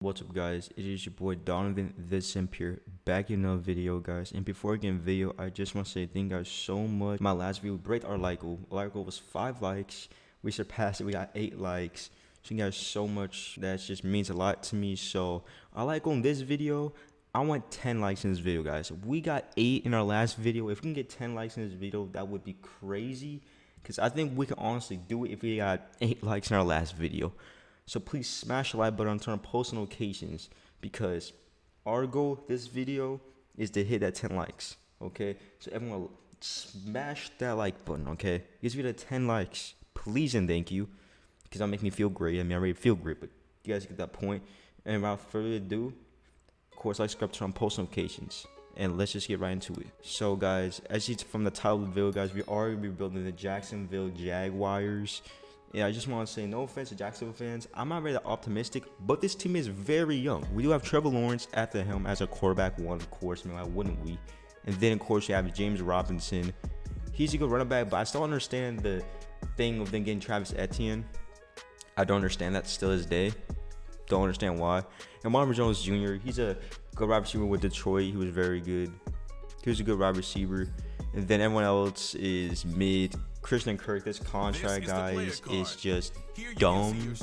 What's up, guys? It is your boy Donovan the Simp here, back in another video, guys. And before I get in video, I just want to say thank you guys so much. My last video break our like goal. Our like goal was 5 likes. We surpassed it. We got 8 likes. Thank you guys so much. That just means a lot to me. So our like goal in this video, I want 10 likes in this video, guys. We got 8 in our last video. If we can get 10 likes in this video, that would be crazy. Because I think we can honestly do it if we got 8 likes in our last video. So please smash the like button and turn on post notifications, because our goal this video is to hit that 10 likes. Okay, so everyone smash that like button. Okay, this video 10 likes, please and thank you, because that'll make me feel great. I mean, I already feel great, but you guys get that point. And without further ado, of course, like, subscribe, turn on post notifications, and let's just get right into it. So guys, as you see from the title of the video, guys, we are gonna be building the Jacksonville Jaguars. Yeah, I just want to say no offense to Jacksonville fans. I'm not very optimistic, but this team is very young. We do have Trevor Lawrence at the helm as a quarterback one, of course. I mean, why wouldn't we? And then, of course, you have James Robinson. He's a good running back, but I still understand the thing of them getting Travis Etienne. I don't understand that still this day. Don't understand why. And Marvin Jones Jr., he's a good wide receiver with Detroit. He was very good. He was a good wide receiver. And then everyone else is mid. Christian Kirk, this contract, guys, is just dumb.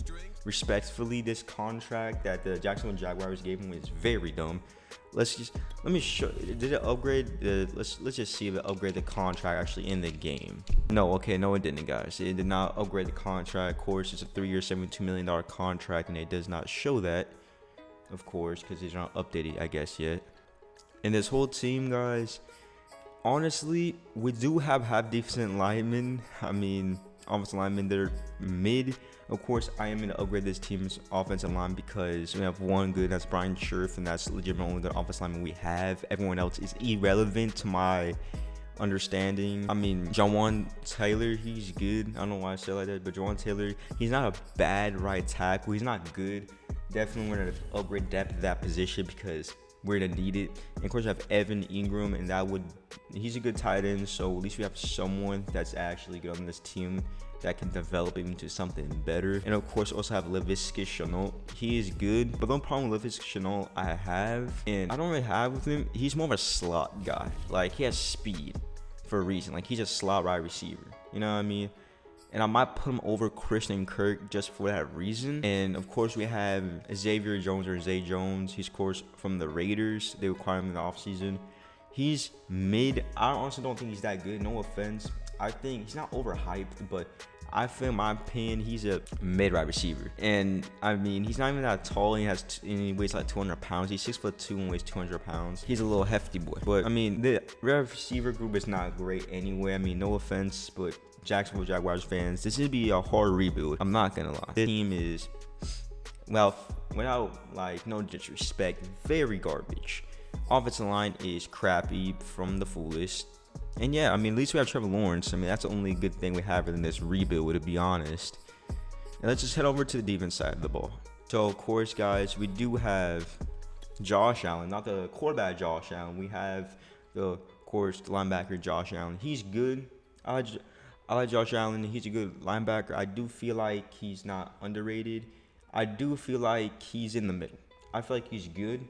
Respectfully, this contract that the Jacksonville Jaguars gave him is very dumb. Let me show. Did it upgrade? Let's just see if it upgraded the contract actually in the game. No, okay, no, it didn't, guys. It did not upgrade the contract. Of course, it's a 3-year, $72 million contract, and it does not show that, of course, because it's not updated, I guess, yet. And this whole team, guys, honestly, we do have decent linemen. I mean, offensive linemen, they're mid. Of course, I am going to upgrade this team's offensive line because we have one good, that's Brian Scherf, and that's legitimately the offensive lineman we have. Everyone else is irrelevant to my understanding. I mean, Jawan Taylor, he's good. I don't know why I say it like that, but Jawan Taylor, he's not a bad right tackle. He's not good. Definitely we're going to upgrade depth at that position because we're gonna need it. And of course, we have Evan Ingram, and he's a good tight end. So at least we have someone that's actually good on this team that can develop him into something better. And of course, also have Laviska Shenault. He is good, but the only problem with Laviska Shenault I have, and I don't really have with him, he's more of a slot guy. Like, he has speed for a reason. Like, he's a slot wide receiver. You know what I mean? And I might put him over Christian Kirk just for that reason. And of course, we have Xavier Jones, or Zay Jones. He's, of course, from the Raiders. They acquired him in the offseason. He's mid. I honestly don't think he's that good. No offense. I think he's not overhyped, but I feel, in my opinion, he's a mid wide receiver. And I mean, he's not even that tall. And he weighs like 200 pounds. He's 6'2" and weighs 200 pounds. He's a little hefty boy. But I mean, the wide receiver group is not great anyway. I mean, no offense, but Jacksonville Jaguars fans, this would be a hard rebuild. I'm not gonna lie. This team is, well, without like no disrespect, very garbage. Offensive line is crappy from the fullest. And yeah, I mean, at least we have Trevor Lawrence. I mean, that's the only good thing we have in this rebuild, to be honest. And let's just head over to the defense side of the ball. So of course, guys, we do have Josh Allen, not the quarterback Josh Allen. We have the linebacker Josh Allen. He's good. I like Josh Allen. He's a good linebacker. I do feel like he's not underrated. I do feel like he's in the middle. I feel like he's good,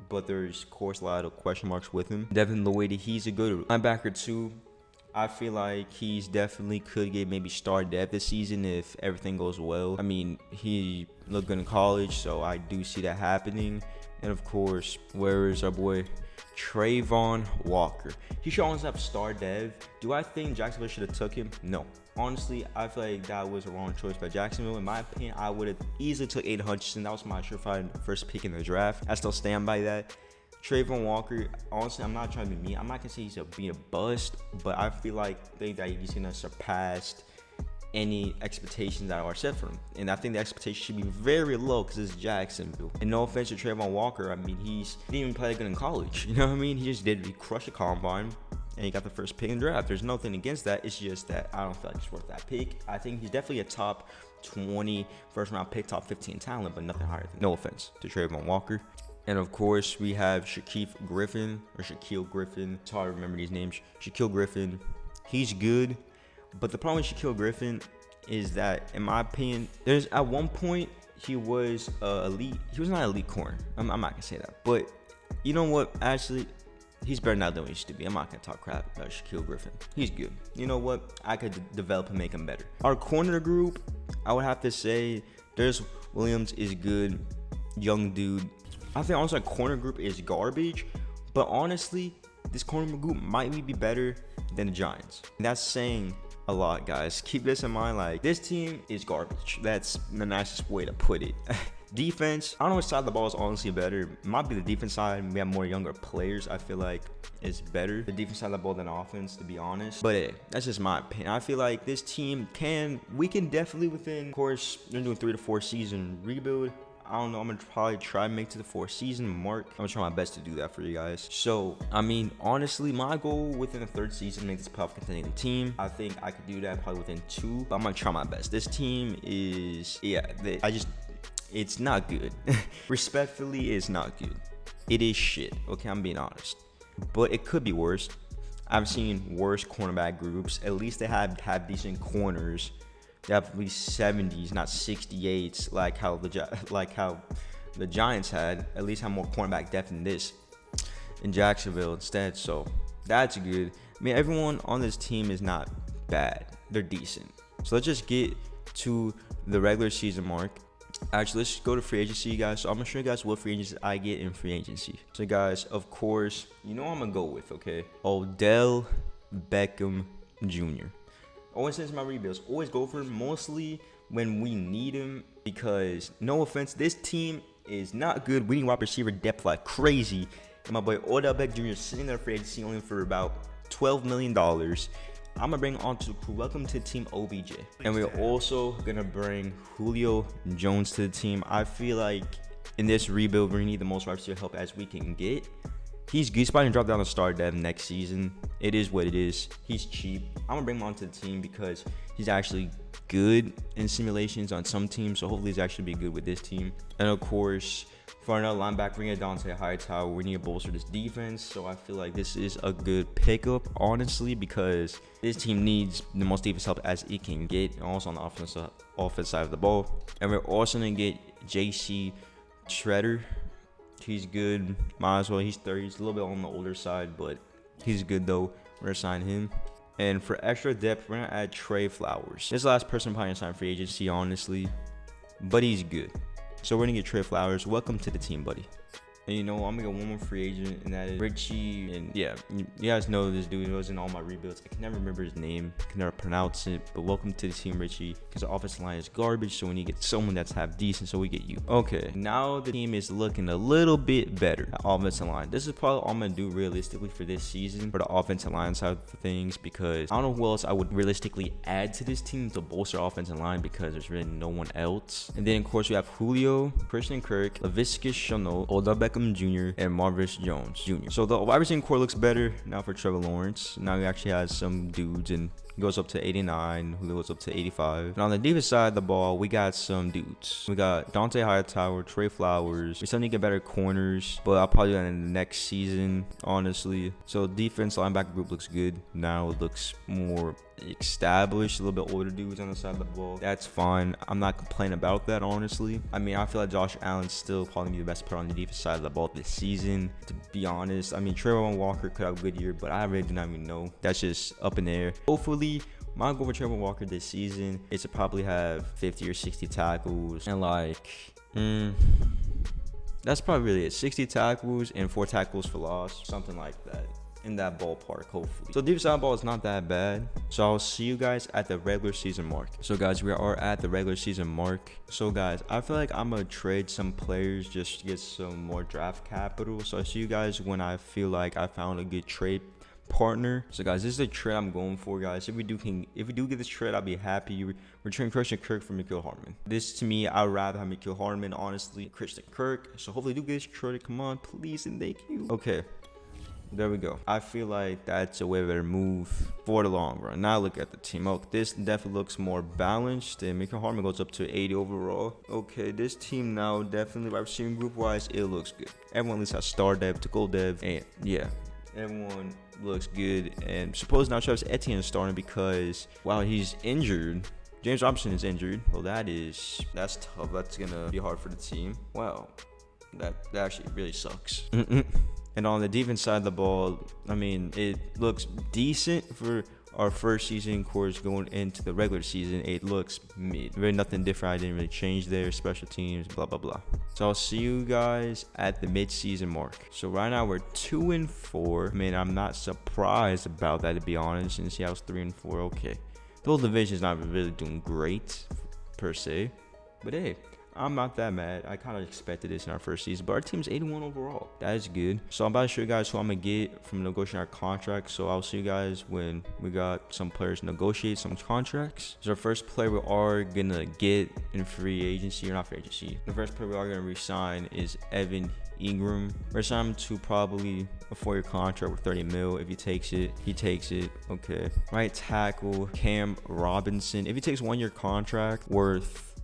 but there's, of course, a lot of question marks with him. Devin Lloyd, he's a good linebacker too. I feel like he's definitely could get maybe star depth this season if everything goes well. I mean, he looked good in college, so I do see that happening. And of course, where is our boy Trayvon Walker? He should always have star dev. Do I think Jacksonville should have took him? No. Honestly, I feel like that was a wrong choice by Jacksonville. In my opinion, I would have easily took Aiden Hutchinson. That was my surefire first pick in the draft. I still stand by that. Trayvon Walker, honestly, I'm not trying to be mean. I'm not gonna say he's a bust, but I feel like that he's gonna surpass any expectations that are set for him. And I think the expectation should be very low because it's Jacksonville. And no offense to Trayvon Walker, I mean, he didn't even play that good in college. You know what I mean? He just did. He crushed the combine, and he got the first pick in the draft. There's nothing against that. It's just that I don't feel like it's worth that pick. I think he's definitely a top 20 first round pick, top 15 talent, but nothing higher than. No offense to Trayvon Walker. And of course, we have Shaquille Griffin. It's hard to remember these names. Shaquille Griffin. He's good. But the problem with Shaquille Griffin is that, in my opinion, there's at one point he was elite. He was not elite corner. I'm not gonna say that, but you know what? Actually, he's better now than he used to be. I'm not gonna talk crap about Shaquille Griffin. He's good. You know what? I could develop and make him better. Our corner group, I would have to say, Darius Williams is good, young dude. I think honestly, our corner group is garbage, but honestly, this corner group might be better than the Giants. And that's saying a lot, guys. Keep this in mind. Like, this team is garbage. That's the nicest way to put it. Defense, I don't know which side of the ball is honestly better. It might be the defense side. We have more younger players. I feel like it's better, the defense side of the ball, than offense, to be honest. But hey, that's just my opinion. I feel like this team we can definitely, within, of course, they're doing 3 to 4 season rebuild. I don't know. I'm gonna probably try to make to the 4th season mark. I'm gonna try my best to do that for you guys. So, I mean, honestly, my goal within the 3rd season, make this playoff contending team. I think I could do that probably within 2, but I'm gonna try my best. This team is, it's not good. Respectfully, it's not good. It is shit. Okay, I'm being honest. But it could be worse. I've seen worse cornerback groups. At least they have decent corners. They have at least 70s, not 68s, like how the Giants had. At least have more cornerback depth than this in Jacksonville instead. So that's good. I mean, everyone on this team is not bad. They're decent. So let's just get to the regular season mark. Actually, let's go to free agency, guys. So I'm gonna show you guys what free agency I get in free agency. So guys, of course, you know I'm gonna go with, okay, Odell Beckham Jr. Always since my rebuilds, always go for him, mostly when we need him, because no offense, this team is not good. We need wide receiver depth like crazy, and my boy Odell Beckham Jr. is sitting there for agency only for about $12 million. I'm gonna bring on to the crew. Welcome to the team, OBJ, and we're also gonna bring Julio Jones to the team. I feel like in this rebuild, we need the most wide receiver help as we can get. He's good. He's probably gonna drop down to star dev next season. It is what it is. He's cheap. I'm gonna bring him onto the team because he's actually good in simulations on some teams. So hopefully he's actually be good with this team. And of course, for another linebacker, we need Dante Hightower. We need to bolster this defense. So I feel like this is a good pickup, honestly, because this team needs the most defense help as it can get. And also on the offense side of the ball. And we're also gonna get JC Shredder. He's good. Might as well. He's 30. He's a little bit on the older side, but he's good though. We're gonna sign him. And for extra depth, we're gonna add Trey Flowers. This is the last person probably gonna sign free agency, honestly, but he's good. So we're gonna get Trey Flowers. Welcome to the team, buddy. And you know, I'm gonna get one more free agent, and that is Richie. And yeah, you guys know this dude was in all my rebuilds. I can never remember his name, can never pronounce it, but welcome to the team, Richie, because the offensive line is garbage. So when you get someone that's half decent, so we get you. Okay, now the team is looking a little bit better. The offensive line. This is probably all I'm gonna do realistically for this season for the offensive line side of things, because I don't know who else I would realistically add to this team to bolster offensive line, because there's really no one else. And then of course we have Julio, Christian Kirk, Laviska Shenault, Odell Beckham Jr., and Marvis Jones Jr. So the wide receiving core looks better now for Trevor Lawrence. Now he actually has some dudes, and he goes up to 89, who goes up to 85. And on the defense side of the ball, we got some dudes. We got Dante Hightower, Trey Flowers. We still need to get better corners, but I'll probably do that in the next season, honestly. So defense linebacker group looks good. Now it looks more established, a little bit older dudes on the side of the ball. That's fine. I'm not complaining about that, honestly. I mean, I feel like Josh Allen's still probably be the best player on the defense side of the ball this season, to be honest. I mean, Trevor Walker could have a good year, but I really do not even know. That's just up in the air. Hopefully, my goal for Trevor Walker this season is to probably have 50 or 60 tackles, and like that's probably really it. 60 tackles and 4 tackles for loss, something like that, in that ballpark, hopefully. So defense side ball is not that bad. So I'll see you guys at the regular season mark. So guys, we are at the regular season mark. So guys, I feel like I'm gonna trade some players just to get some more draft capital. So I'll see you guys when I feel like I found a good trade partner. So guys, this is the trade I'm going for, guys. If we do get this trade, I'll be happy. We're trading Christian Kirk for Mecole Hardman. This, to me, I'd rather have Mecole Hardman, honestly, Christian Kirk. So hopefully do get this trade. Come on, please, and thank you. Okay, there we go. I feel like that's a way better move for the long run. Now look at the team. Oh, this definitely looks more balanced, and Mecole Hardman goes up to 80 overall. Okay, this team now definitely, wide receiving group wise, it looks good. Everyone at least has star dev to gold dev, and yeah, everyone looks good. And suppose now Travis Etienne is starting because while he's injured, James Robinson is injured. Well, that's tough. That's gonna be hard for the team. Wow, that actually really sucks. And on the defense side of the ball, I mean, it looks decent for our first season course going into the regular season. It looks mid. Really nothing different. I didn't really change there. Special teams, blah, blah, blah. So I'll see you guys at the mid-season mark. So right now we're 2-4. I mean, I'm not surprised about that, to be honest. And Seattle's 3-4. Okay. The whole division's not really doing great per se. But hey, I'm not that mad. I kind of expected this in our first season, but our team's 81 overall. That is good. So I'm about to show you guys who I'm going to get from negotiating our contract. So I'll see you guys when we got some players negotiate some contracts. So our first player we are going to get in free agency, or not free agency. The first player we are going to re-sign is Evan Ingram. We're signing him to probably a 4-year contract with 30 mil. If he takes it, he takes it. Okay. Right tackle, Cam Robinson. If he takes 1-year contract worth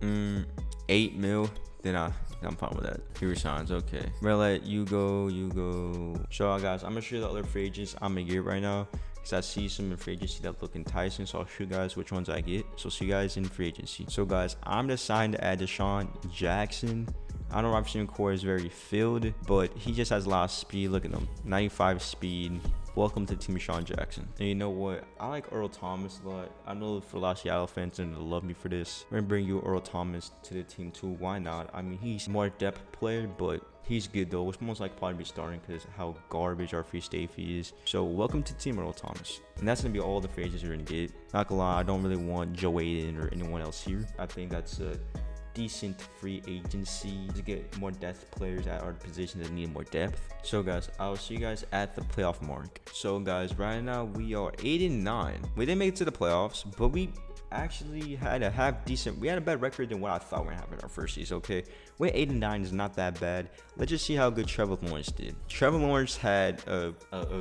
8 mil, then I'm fine with that. He resigns. Okay. I'm gonna let you go. So guys, I'm gonna show you the other free agents I'm gonna get right now, because I see some in free agency that look enticing. So I'll show you guys which ones I get. So see you guys in free agency. So guys, I'm deciding to add Deshaun Jackson. I know Robinson core is very filled, but he just has a lot of speed. Look at him, 95 speed. Welcome to Team Deshaun Jackson. And you know what? I like Earl Thomas a lot. I know for a lot of Seattle fans and to love me for this. We're gonna bring you Earl Thomas to the team too. Why not? I mean, he's more depth player, but he's good though. It's most likely probably be starting because how garbage our free safety is. So welcome to Team Earl Thomas. And that's gonna be all the free agents you're gonna get. Not gonna lie, I don't really want Joe Aiden or anyone else here. I think that's a decent free agency to get more depth players at our positions that need more depth. So guys, I'll see you guys at the playoff mark. So guys, right now we are 8-9. We didn't make it to the playoffs, but we actually had a we had a better record than what I thought we were having in our first season. Okay, we're 8-9 is not that bad. Let's just see how good Trevor Lawrence did. Trevor Lawrence had a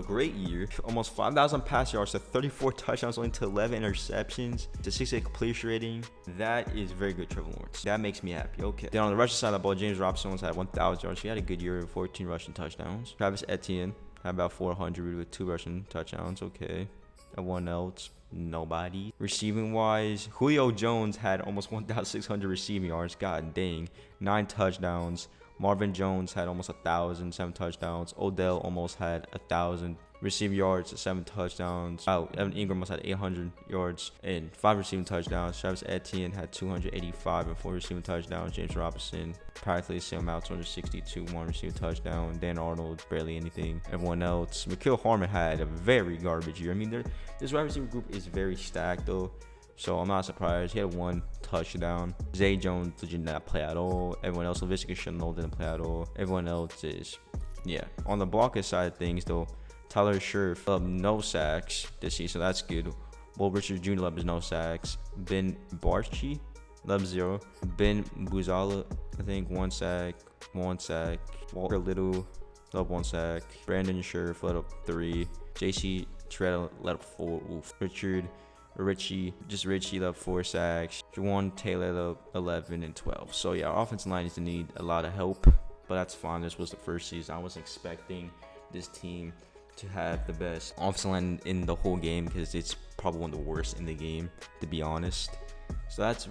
great year, almost 5,000 pass yards to 34 touchdowns, only to 11 interceptions, to 68 completion rating. That is very good, Trevor Lawrence. That makes me happy. Okay, then on the rushing side of the ball, James Robinson had 1,000 yards. He had a good year, 14 rushing touchdowns. Travis Etienne had about 400 with 2 rushing touchdowns. Okay, everyone else, nobody. Receiving wise, Julio Jones had almost 1,600 receiving yards. God dang, 9 touchdowns. Marvin Jones had almost 1,000, 7 touchdowns. Odell almost had 1,000 receiving yards, 7 touchdowns. Evan Ingram almost had 800 yards and 5 receiving touchdowns. Travis Etienne had 285 and 4 receiving touchdowns. James Robinson practically the same amount, 262, 1 receiving touchdown. Dan Arnold barely anything. Everyone else, Mecole Hardman had a very garbage year. I mean, this wide receiver group is very stacked though, so I'm not surprised. He had 1 touchdown. Zay Jones did not play at all. Everyone else, Laviska Shenault didn't play at all. Everyone else is, yeah. On the blocker side of things though, Tyler Scherf no sacks this season, so that's good. Will Richards Jr. loves no sacks. Ben Barchi loves 0. Ben Buzala, I think 1 sack. Walker Little let up 1 sack. Brandon Scherf let up 3. JC Tread let up 4. Oof. Richie let up 4 sacks. Juwan Taylor let up 11 and 12. So yeah, our offensive line is to need a lot of help, but that's fine. This was the first season. I was expecting this team to have the best offensive line in the whole game, because it's probably one of the worst in the game, to be honest. So that's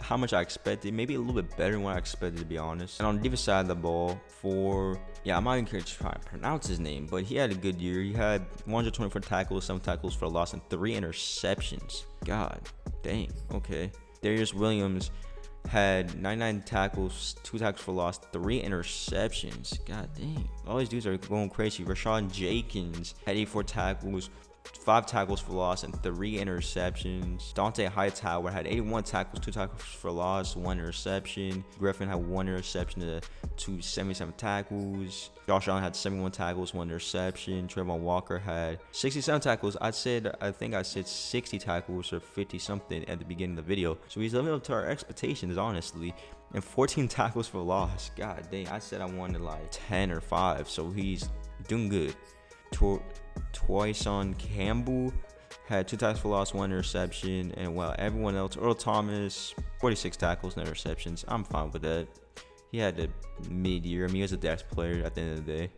how much I expected. Maybe a little bit better than what I expected, to be honest. And on the defensive side of the ball, I'm not even going to try to pronounce his name, but he had a good year. He had 124 tackles, 7 tackles for a loss, and 3 interceptions. God dang. Okay. Darius Williams had 99 tackles, 2 tackles for loss, 3 interceptions. God dang. All these dudes are going crazy. Rashawn Jenkins had 84 tackles, 5 tackles for loss, and 3 interceptions. Dante Hightower had 81 tackles, 2 tackles for loss, 1 interception. Griffin had 1 interception to 77 tackles. Josh Allen had 71 tackles, 1 interception. Trayvon Walker had 67 tackles. I think I said 60 tackles or 50 something at the beginning of the video. So he's living up to our expectations, honestly. And 14 tackles for loss. God dang, I said I wanted like 10 or 5. So he's doing good. Twyson Campbell had 2 tackles for loss, 1 interception, and everyone else, Earl Thomas, 46 tackles, no interceptions. I'm fine with that. He had a mid-year. I mean, he was a desk player at the end of the day.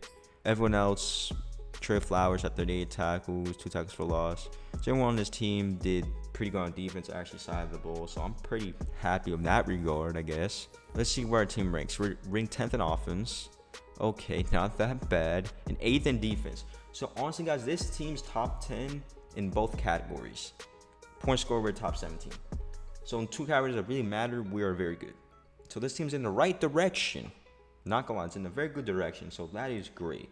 Everyone else, Trey Flowers had 38 tackles, 2 tackles for loss. So everyone on this team did pretty good on defense, actually side of the ball. So I'm pretty happy in that regard, I guess. Let's see where our team ranks. We're ranked 10th in offense. Okay, not that bad. And 8th in defense. So honestly, guys, this team's top 10 in both categories. Point score, we're top 17. So in 2 categories that really matter, we are very good. So this team's in the right direction. Not gonna lie, it's in a very good direction. So that is great.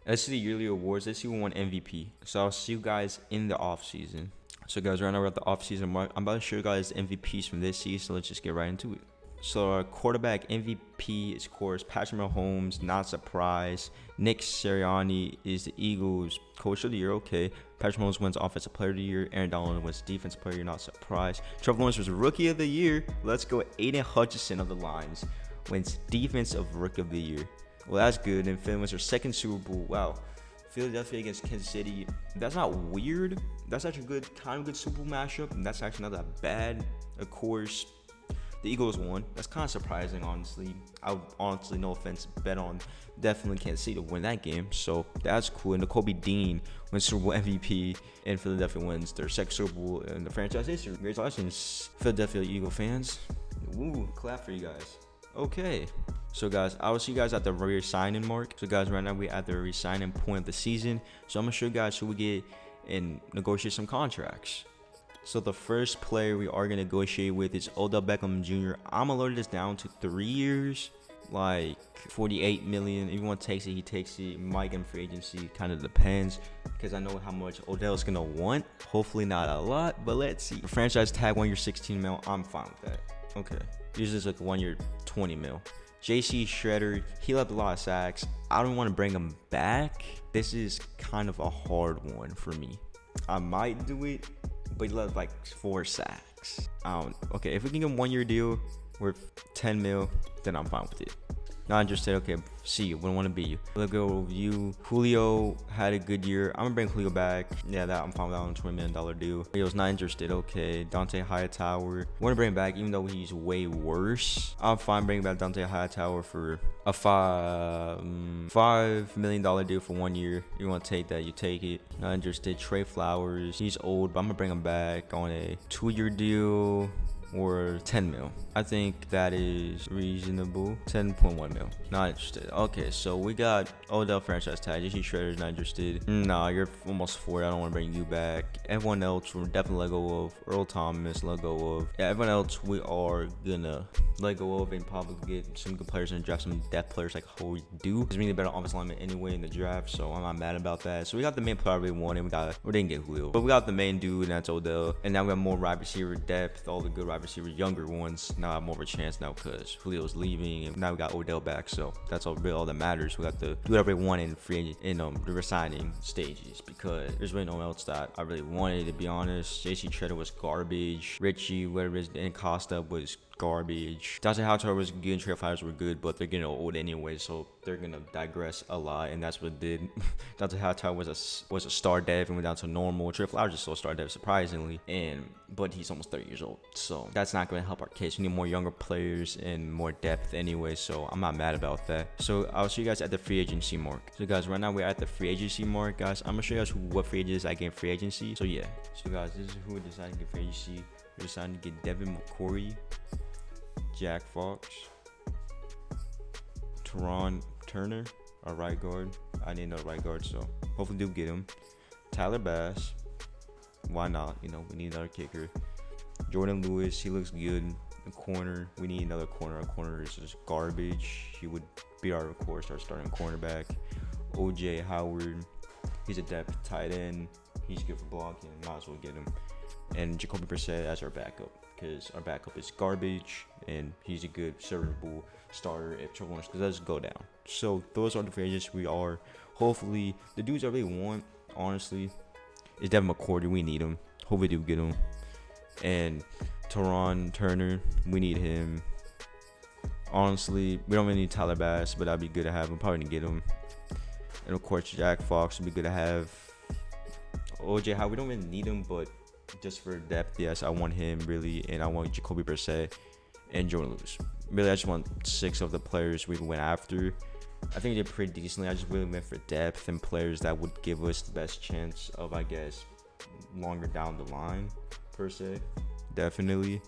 Let's see the yearly awards. Let's see who won MVP. So I'll see you guys in the off season. So guys, right now we're at the off season mark. I'm about to show you guys MVPs from this season. So let's just get right into it. So our quarterback MVP is, of course, Patrick Mahomes, not surprised. Nick Sirianni is the Eagles Coach of the Year. Okay. Patrick Mahomes wins Offensive Player of the Year. Aaron Donald wins Defensive Player of the Year. Not surprised. Trevor Lawrence was Rookie of the Year. Let's go. Aiden Hutchinson of the Lions wins Defensive Rookie of the Year. Well, that's good. And Philly wins their second Super Bowl. Wow. Philadelphia against Kansas City. That's not weird. That's actually a good, kind of good Super Bowl matchup. And that's actually not that bad. Of course, the Eagles won. That's kind of surprising, honestly. I would honestly, no offense, bet on definitely Kansas City to win that game. So that's cool. And Kobe Dean wins Super Bowl MVP, and Philadelphia wins their second Super Bowl in the franchise history. Congratulations, Philadelphia Eagle fans. Woo, clap for you guys. Okay. So guys, I will see you guys at the re-signing mark. So guys, right now we're at the re-signing point of the season. So I'm gonna show you guys who we get and negotiate some contracts. So the first player we are gonna negotiate with is Odell Beckham Jr. I'm gonna lower this down to 3 years, like 48 million. If you want to take it, he takes it. Might get him free agency, kind of depends, because I know how much Odell's gonna want. Hopefully not a lot, but let's see. The franchise tag 1 year 16 mil. I'm fine with that. Okay, this is like 1 year 20 mil. JC Shredder, he left a lot of sacks. I don't want to bring him back. This is kind of a hard one for me. I might do it, but he left like 4 sacks. Okay, if we can get a 1 year deal worth 10 mil, then I'm fine with it. Not interested. Okay, see you. Wouldn't want to be you. Let's go review. Julio had a good year. I'm gonna bring Julio back. Yeah, that I'm fine with that on a $20 million deal. Julio's not interested. Okay, Dante Hightower. Want to bring him back, even though he's way worse. I'm fine bringing back Dante Hightower for a $5 million deal for 1 year. You want to take that? You take it. Not interested. Trey Flowers. He's old, but I'm gonna bring him back on a 2 year deal. Or 10 mil. I think that is reasonable. 10.1 mil. Not interested. Okay, so we got Odell franchise tag. JC Shredder's not interested. Nah, you're almost 40. I don't want to bring you back. Everyone else we're definitely let go of. Earl Thomas, let go of. Yeah, everyone else we are gonna let go of and probably get some good players and draft some depth players like how we do. Because we need a better offensive lineman anyway in the draft, so I'm not mad about that. So we got the main player we wanted. We didn't get Julio, but we got the main dude, and that's Odell. And now we have more wide receiver depth. All the good wide receiver, younger ones now have more of a chance now because Julio's leaving, and now we got Odell back. So that's all that matters. We got to do whatever we want in free in the resigning stages, because there's really no one else that I really wanted, to be honest. JC Shredder was garbage. Richie, whatever it is, and Costa was garbage. Dante Hightower was good. Trey Flowers were good, but they're getting old anyway, so they're gonna digress a lot, and that's what it did. Dante Hightower was a star dev and went down to normal. Trey Flowers is still a star dev, surprisingly, but he's almost 30 years old, so that's not gonna help our case. We need more younger players and more depth anyway, so I'm not mad about that. So I'll see you guys at the free agency mark. So guys, right now we're at the free agency mark, guys. I'm gonna show you guys what free agents I get in free agency. So yeah, so guys, this is who we decided to get free agency. We decided to get Devin McCourty, Jack Fox, Teron Turner, our right guard. I need another right guard, so hopefully do get him. Tyler Bass, why not? You know, we need another kicker. Jordan Lewis, he looks good. The corner, we need another corner. Our corner is just garbage. He would be our, of course, our starting cornerback. OJ Howard, he's a depth tight end. He's good for blocking. Might as well get him. And Jacoby Brissett as our backup, because our backup is garbage and he's a good servable starter if Trevor Lawrence does go down. So those are the free agents we are. Hopefully the dudes I really want, honestly, is Devin McCourty. We need him. Hope we do get him. And Teron Turner, we need him. Honestly, we don't really need Tyler Bass, but that'd be good to have him. Probably to get him. And of course Jack Fox would be good to have. OJ Howard, we don't really need him, but just for depth, yes, I want him really, and I want Jacoby Brissett and Jordan Lewis. Really, I just want 6 of the players we went after. I think they did pretty decently. I just really went for depth and players that would give us the best chance of, I guess, longer down the line. per se. Definitely.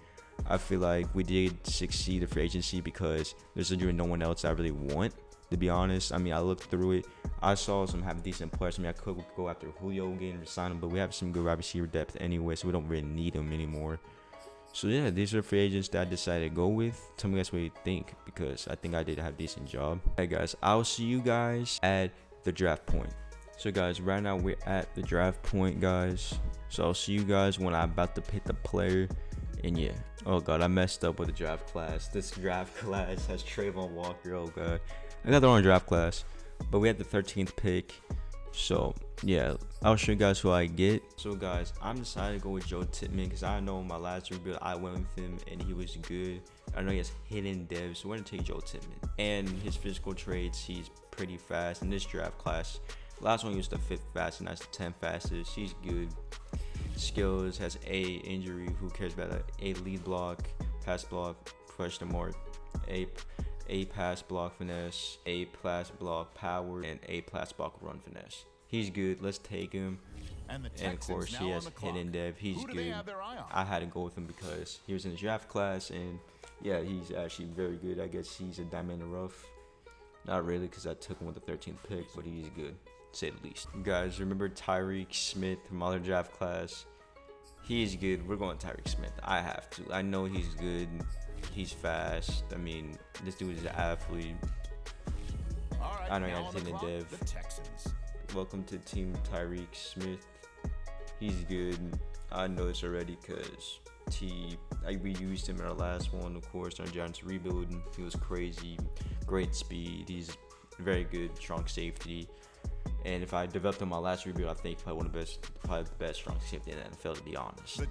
I feel like we did succeed at free agency because there's literally no one else I really want, to be honest. I mean, I looked through it. I saw some have decent players. I mean, I could go after Julio again and sign him, but we have some good wide receiver depth anyway, so we don't really need him anymore. So yeah, these are free agents that I decided to go with. Tell me guys what you think, because I think I did have a decent job. Hey guys, I'll see you guys at the draft point. So guys, right now we're at the draft point, guys. So I'll see you guys when I'm about to pick the player. And yeah, oh god, I messed up with the draft class. This draft class has Trayvon Walker. Oh god, I got the wrong draft class, but we had the 13th pick. So yeah, I'll show you guys who I get. So guys, I'm decided to go with Joe Tippmann because I know my last rebuild I went with him and he was good. I know he has hidden devs, so we're gonna take Joe Tippmann. And his physical traits, he's pretty fast in this draft class. Last one he was the 5th fastest, and that's the 10th fastest. He's good. Skills has A injury. Who cares about that? A lead block, pass block, question mark. A pass block finesse, A pass block power, and A pass block run finesse. He's good. Let's take him. And of course he has hidden dev. He's good. I had to go with him because he was in the draft class, and yeah, he's actually very good. I guess he's a diamond in the rough. Not really, because I took him with the 13th pick, but he's good, to say the least. Guys, remember Tyreek Smith from other draft class? He's good. We're going Tyreek Smith. I have to. I know he's good. He's fast. I mean, this dude is an athlete. I know he has hidden dev. Welcome to Team Tyreek Smith. He's good. I know this already because we used him in our last one, of course, our Giants rebuilding. He was crazy. Great speed. He's very good, strong safety. And if I developed on my last rebuild, I think probably the best strong safety in the NFL, to be honest.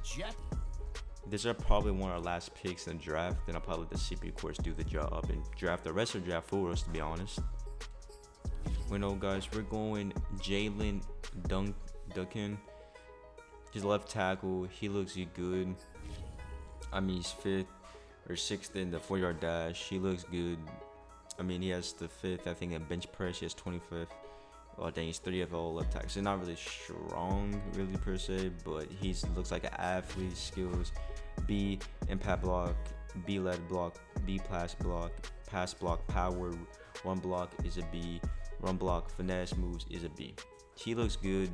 These are probably one of our last picks in the draft. Then I'll probably let the CPU course do the job and draft the rest of the draft for us, to be honest. We know, guys, we're going Jalen Duncan. He's left tackle. He looks good. I mean, he's 5th or 6th in the 4-yard dash. He looks good. I mean, he has the 5th, I think, in bench press. He has 25th. Oh dang, he's 30th all left tackle. So not really strong, really per se, but he looks like an athlete. Skills, B impact block, B lead block, B pass block, power, run block is a B, run block, finesse moves is a B. He looks good.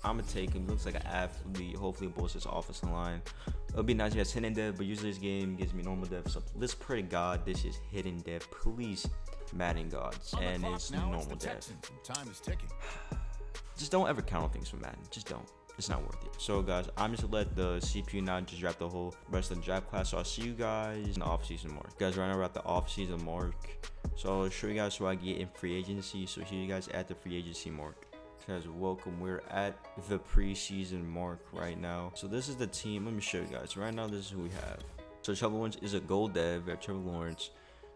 I'm gonna take him. Looks like an athlete. Hopefully, it boosts his offensive line. It'll be nice if he has hidden dev, but usually this game gives me normal dev. So let's pray to God this is hidden dev. Please, Madden gods, and it's normal dev. Time is ticking. Just don't ever count on things from Madden. Just don't. It's not worth it. So guys, I'm just gonna let the CPU now just draft the whole rest of the draft class. So I'll see you guys in the off-season mark. Guys, right now we're at the off-season mark. So I'll show you guys who I get in free agency. So see you guys at the free agency mark. Guys, welcome. We're at the preseason mark right now. So this is the team. Let me show you guys. Right now, this is who we have. So Trevor Lawrence is a gold dev. We have Trevor Lawrence,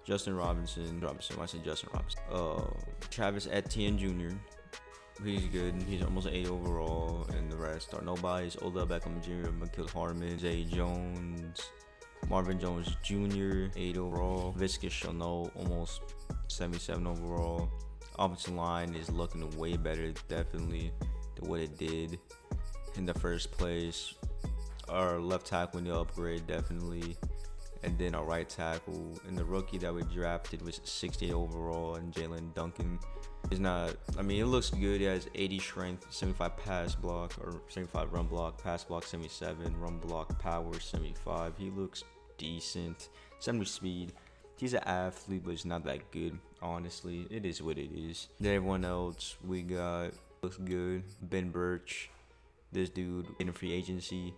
Justin Robinson. Why I say Justin Robinson? Travis Etienne Jr. He's good. He's almost an 8 overall, and the rest are nobodies. Odell Beckham Jr., McKill Harmon, Zay Jones, Marvin Jones Jr., 8 overall. Viscous Chanel, almost 77 overall. Offensive line is looking way better, definitely, than what it did in the first place. Our left tackle in the upgrade, definitely. And then our right tackle and the rookie that we drafted was 68 overall, and Jalen Duncan is not, I mean, it looks good. He has 80 strength, 75 pass block, or 75 run block, pass block 77, run block power 75. He looks decent. 70 speed. He's an athlete, but he's not that good. Honestly, it is what it is. Then everyone else we got looks good. Ben Birch, this dude in a free agency.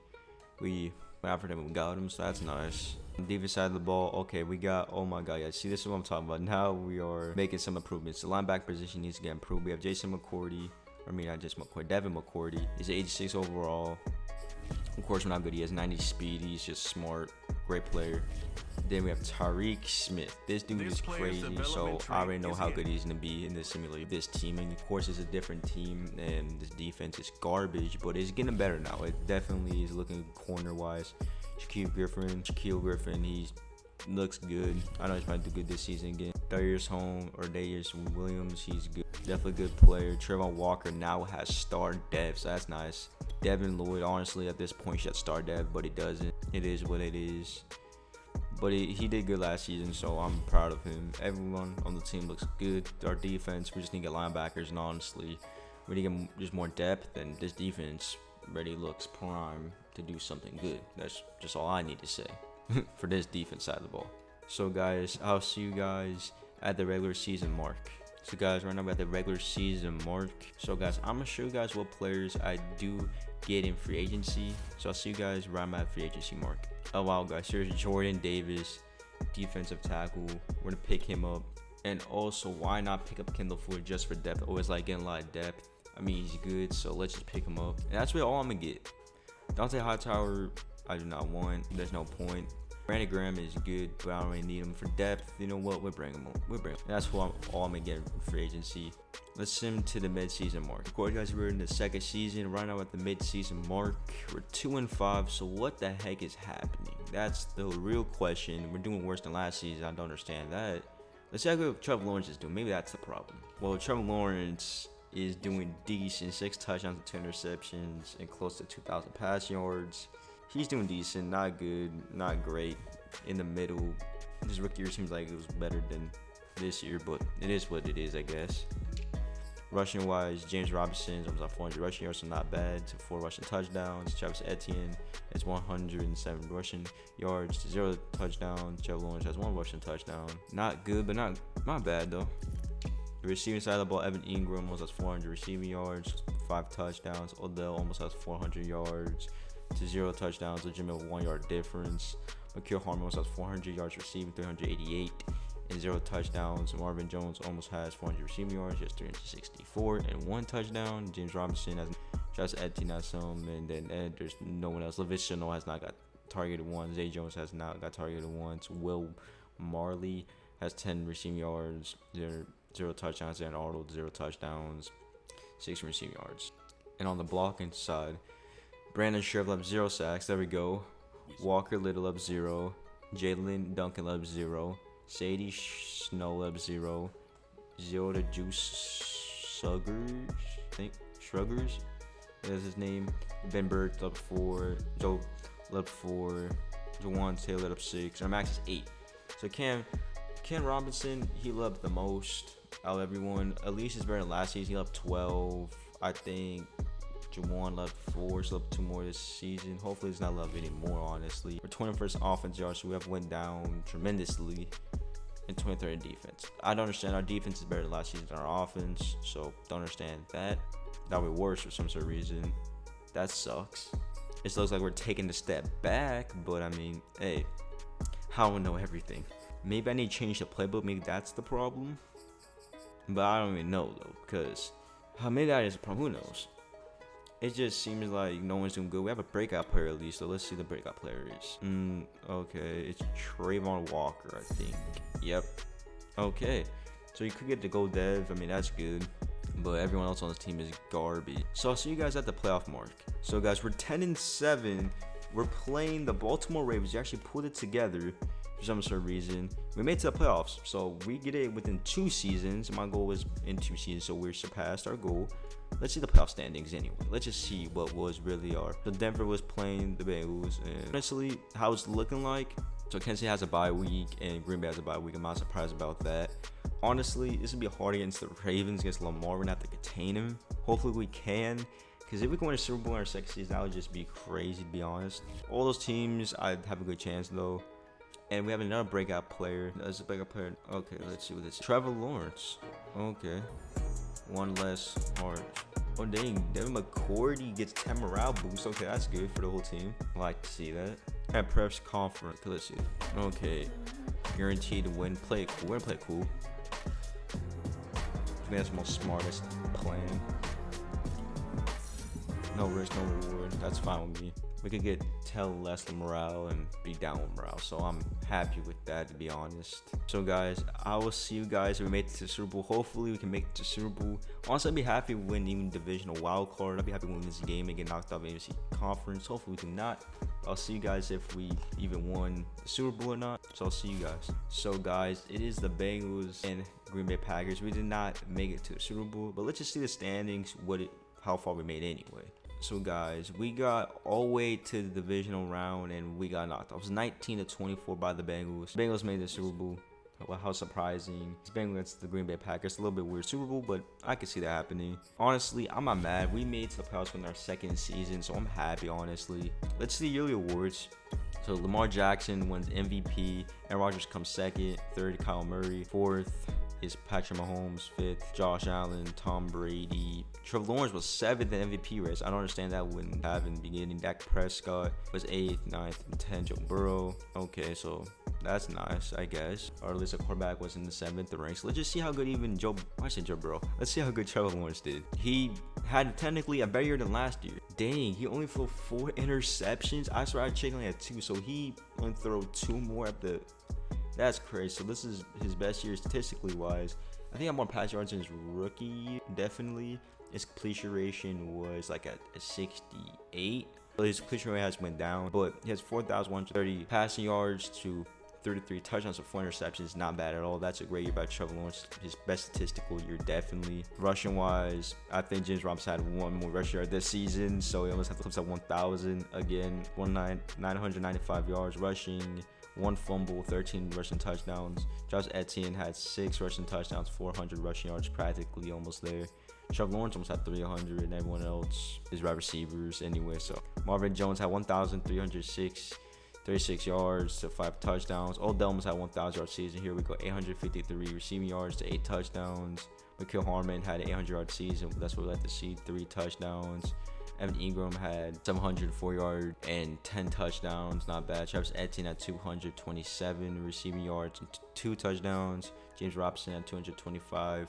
We went after him, we got him, so that's nice. Defensive side of the ball, okay, we got, oh my god, yeah, see, this is what I'm talking about. Now we are making some improvements. The linebacker position needs to get improved. We have Jason McCourty, Devin McCourty. He's 86 overall. Of course, we're not good. He has 90 speed. He's just smart, great player. Then we have Tyreek Smith. This dude is crazy, so I already know how good he's going to be in this simulator. This team, and of course, it's a different team, and this defense is garbage, but it's getting better now. It definitely is looking corner-wise. Shaquille Griffin, he looks good. I know he's about to do good this season again. Darius Williams, he's good. Definitely a good player. Trayvon Walker now has star depth, so that's nice. Devin Lloyd, honestly, at this point, should start Dev, but he doesn't. It is what it is. But he did good last season, so I'm proud of him. Everyone on the team looks good. Our defense, we just need to get linebackers, and honestly, we need to get just more depth, and this defense already looks prime to do something good. That's just all I need to say for this defense side of the ball. So guys, I'll see you guys at the regular season mark. So guys, right now we're at the regular season mark. So guys, I'm gonna show you guys what players I do get in free agency. So I'll see you guys right at free agency mark. Oh wow guys, here's Jordan Davis, defensive tackle. We're gonna pick him up. And also, why not pick up Kendall Fuller just for depth? Always like getting a lot of depth. I mean, he's good, so let's just pick him up. And that's really all I'm gonna get. Dante Hightower, I do not want. There's no point. Brandon Graham is good, but I don't really need him for depth. You know what? We'll bring him on. We'll bring him. That's all I'm gonna get in free agency. Let's sim to the mid-season mark. Of course, guys, we're in the second season. Right now at the mid-season mark, we're 2-5. So what the heck is happening? That's the real question. We're doing worse than last season. I don't understand that. Let's see how Trevor Lawrence is doing. Maybe that's the problem. Well, Trevor Lawrence is doing decent. 6 touchdowns and 2 interceptions and close to 2,000 pass yards. He's doing decent, not good, not great, in the middle. His rookie year seems like it was better than this year, but it is what it is, I guess. Rushing wise, James Robinson almost at 400 rushing yards, so not bad. To 4 rushing touchdowns. Travis Etienne has 107 rushing yards to 0 touchdowns. Trevor Lawrence has 1 rushing touchdown. Not good, but not bad though. The receiving side of the ball, Evan Ingram almost has 400 receiving yards, 5 touchdowns. Odell almost has 400 yards to 0 touchdowns, legitimate 1 yard difference. Mekhi Harman almost has 400 yards receiving, 388 and 0 touchdowns. Marvin Jones almost has 400 receiving yards, just 364 and 1 touchdown. James Robinson has just Etienne has some, and then there's no one else. Laviska Shenault has not got targeted once. Zay Jones has not got targeted once. Will Marley has 10 receiving yards, 0 touchdowns. And Arnold 0 touchdowns, 6 receiving yards. And on the blocking side, Brandon Scherf up 0 sacks. There we go. Walker Little up 0. Jalen Duncan up 0. Sadie Snow up 0. 0 to Juice Suggers. I think Shruggers. That's his name. Ben Burtt up 4. Joe up 4. Jawan Taylor up 6. Our max is 8. So Ken Robinson, he loved the most out of everyone. At least it's better than last season. He loved 12. I think Jawan left 4, so up 2 more this season. Hopefully it's not love anymore, honestly. We're 21st offense yards, so we have went down tremendously. And 23rd in defense. I don't understand. Our defense is better than last season than our offense, so don't understand that. That would be worse for some sort of reason. That sucks. It looks like we're taking a step back, but I mean, hey, I don't know everything. Maybe I need to change the playbook. Maybe that's the problem. But I don't even know though, because maybe that is the problem. Who knows? It just seems like no one's doing good. We have a breakout player at least, so let's see the breakout player is. Okay, it's Trayvon Walker, I think. Yep. Okay, so you could get to go dev. I mean, that's good. But everyone else on this team is garbage. So I'll see you guys at the playoff mark. So guys, we're 10-7. We're playing the Baltimore Ravens. We actually put it together for some sort of reason. We made it to the playoffs. So we get it within 2 seasons. My goal was in 2 seasons, so we surpassed our goal. Let's see the playoff standings anyway. Let's just see what was really are. So Denver was playing the Bengals, and honestly, how it's looking like. So Kansas City has a bye week, and Green Bay has a bye week. I'm not surprised about that. Honestly, this would be hard against the Ravens, against Lamar. We're gonna have to contain him. Hopefully we can, because if we can win a Super Bowl in our second season, that would just be crazy, to be honest. All those teams, I'd have a good chance though. And we have another breakout player. That's a breakout player. Okay, let's see what this is. Trevor Lawrence. Okay. 1 less heart. Oh dang, Devin McCourty gets 10 morale boost. Okay, that's good for the whole team. I like to see that. At press conference. Okay, let's see. Okay. Guaranteed to win. Play it cool. We're gonna play it cool. I think that's the most smartest plan. No risk, no reward. That's fine with me. We could get tell less morale and be down with morale, so I'm happy with that, to be honest. So guys, I will see you guys if we make it to the Super Bowl. Hopefully we can make it to the Super Bowl. Honestly, I'd be happy to win even divisional wild card. I'd be happy to win this game and get knocked out of the AFC conference. Hopefully we do not. I'll see you guys if we even won the Super Bowl or not. So I'll see you guys. So guys, it is the Bengals and Green Bay Packers. We did not make it to the Super Bowl, but let's just see the standings, how far we made anyway. So guys, we got all the way to the divisional round and we got knocked out. It was 19-24 by the Bengals. The Bengals made the Super Bowl. Well, how surprising. It's Bengals against the Green Bay Packers. A little bit weird Super Bowl, but I could see that happening. Honestly, I'm not mad. We made to the playoffs in our second season, so I'm happy, honestly. Let's see the yearly awards. So Lamar Jackson wins MVP. Aaron Rodgers comes second. Third, Kyle Murray. Fourth is Patrick Mahomes. Fifth, Josh Allen. Tom Brady. Trevor Lawrence was seventh in MVP race. I don't understand that wouldn't have in the beginning. Dak Prescott was eighth, ninth, and 10th. Joe Burrow. Okay, so that's nice, I guess. Our list of quarterback was in the 7th rank. So let's just see how good even I said Joe Burrow. Let's see how good Trevor Lawrence did. He had technically a better year than last year. Dang, he only threw 4 interceptions. I swear I checked, only had 2, so he only threw 2 more at the. That's crazy. So this is his best year statistically wise. I think I'm more pass yards in his rookie year, definitely. His completion ration was like at 68. So his completion rate has went down, but he has 4,130 passing yards to 33 touchdowns with 4 interceptions. Not bad at all. That's a great year by Trevor Lawrence. His best statistical year, definitely. Rushing wise, I think James Robinson had 1 more rushing yard this season, so he almost had to close at 1,000 again. 995 yards rushing, 1 fumble, 13 rushing touchdowns. Josh Etienne had 6 rushing touchdowns, 400 rushing yards, practically almost there. Trevor Lawrence almost had 300, and everyone else is wide receivers anyway. So Marvin Jones had 1,336 yards to 5 touchdowns. Odell almost had 1,000 yard season. Here we go, 853 receiving yards to 8 touchdowns. Mecole Hardman had an 800 yard season. That's what we like to see, 3 touchdowns. Evan Ingram had 704 yards and 10 touchdowns. Not bad. Travis Etienne had 227 receiving yards and 2 touchdowns. James Robinson had 225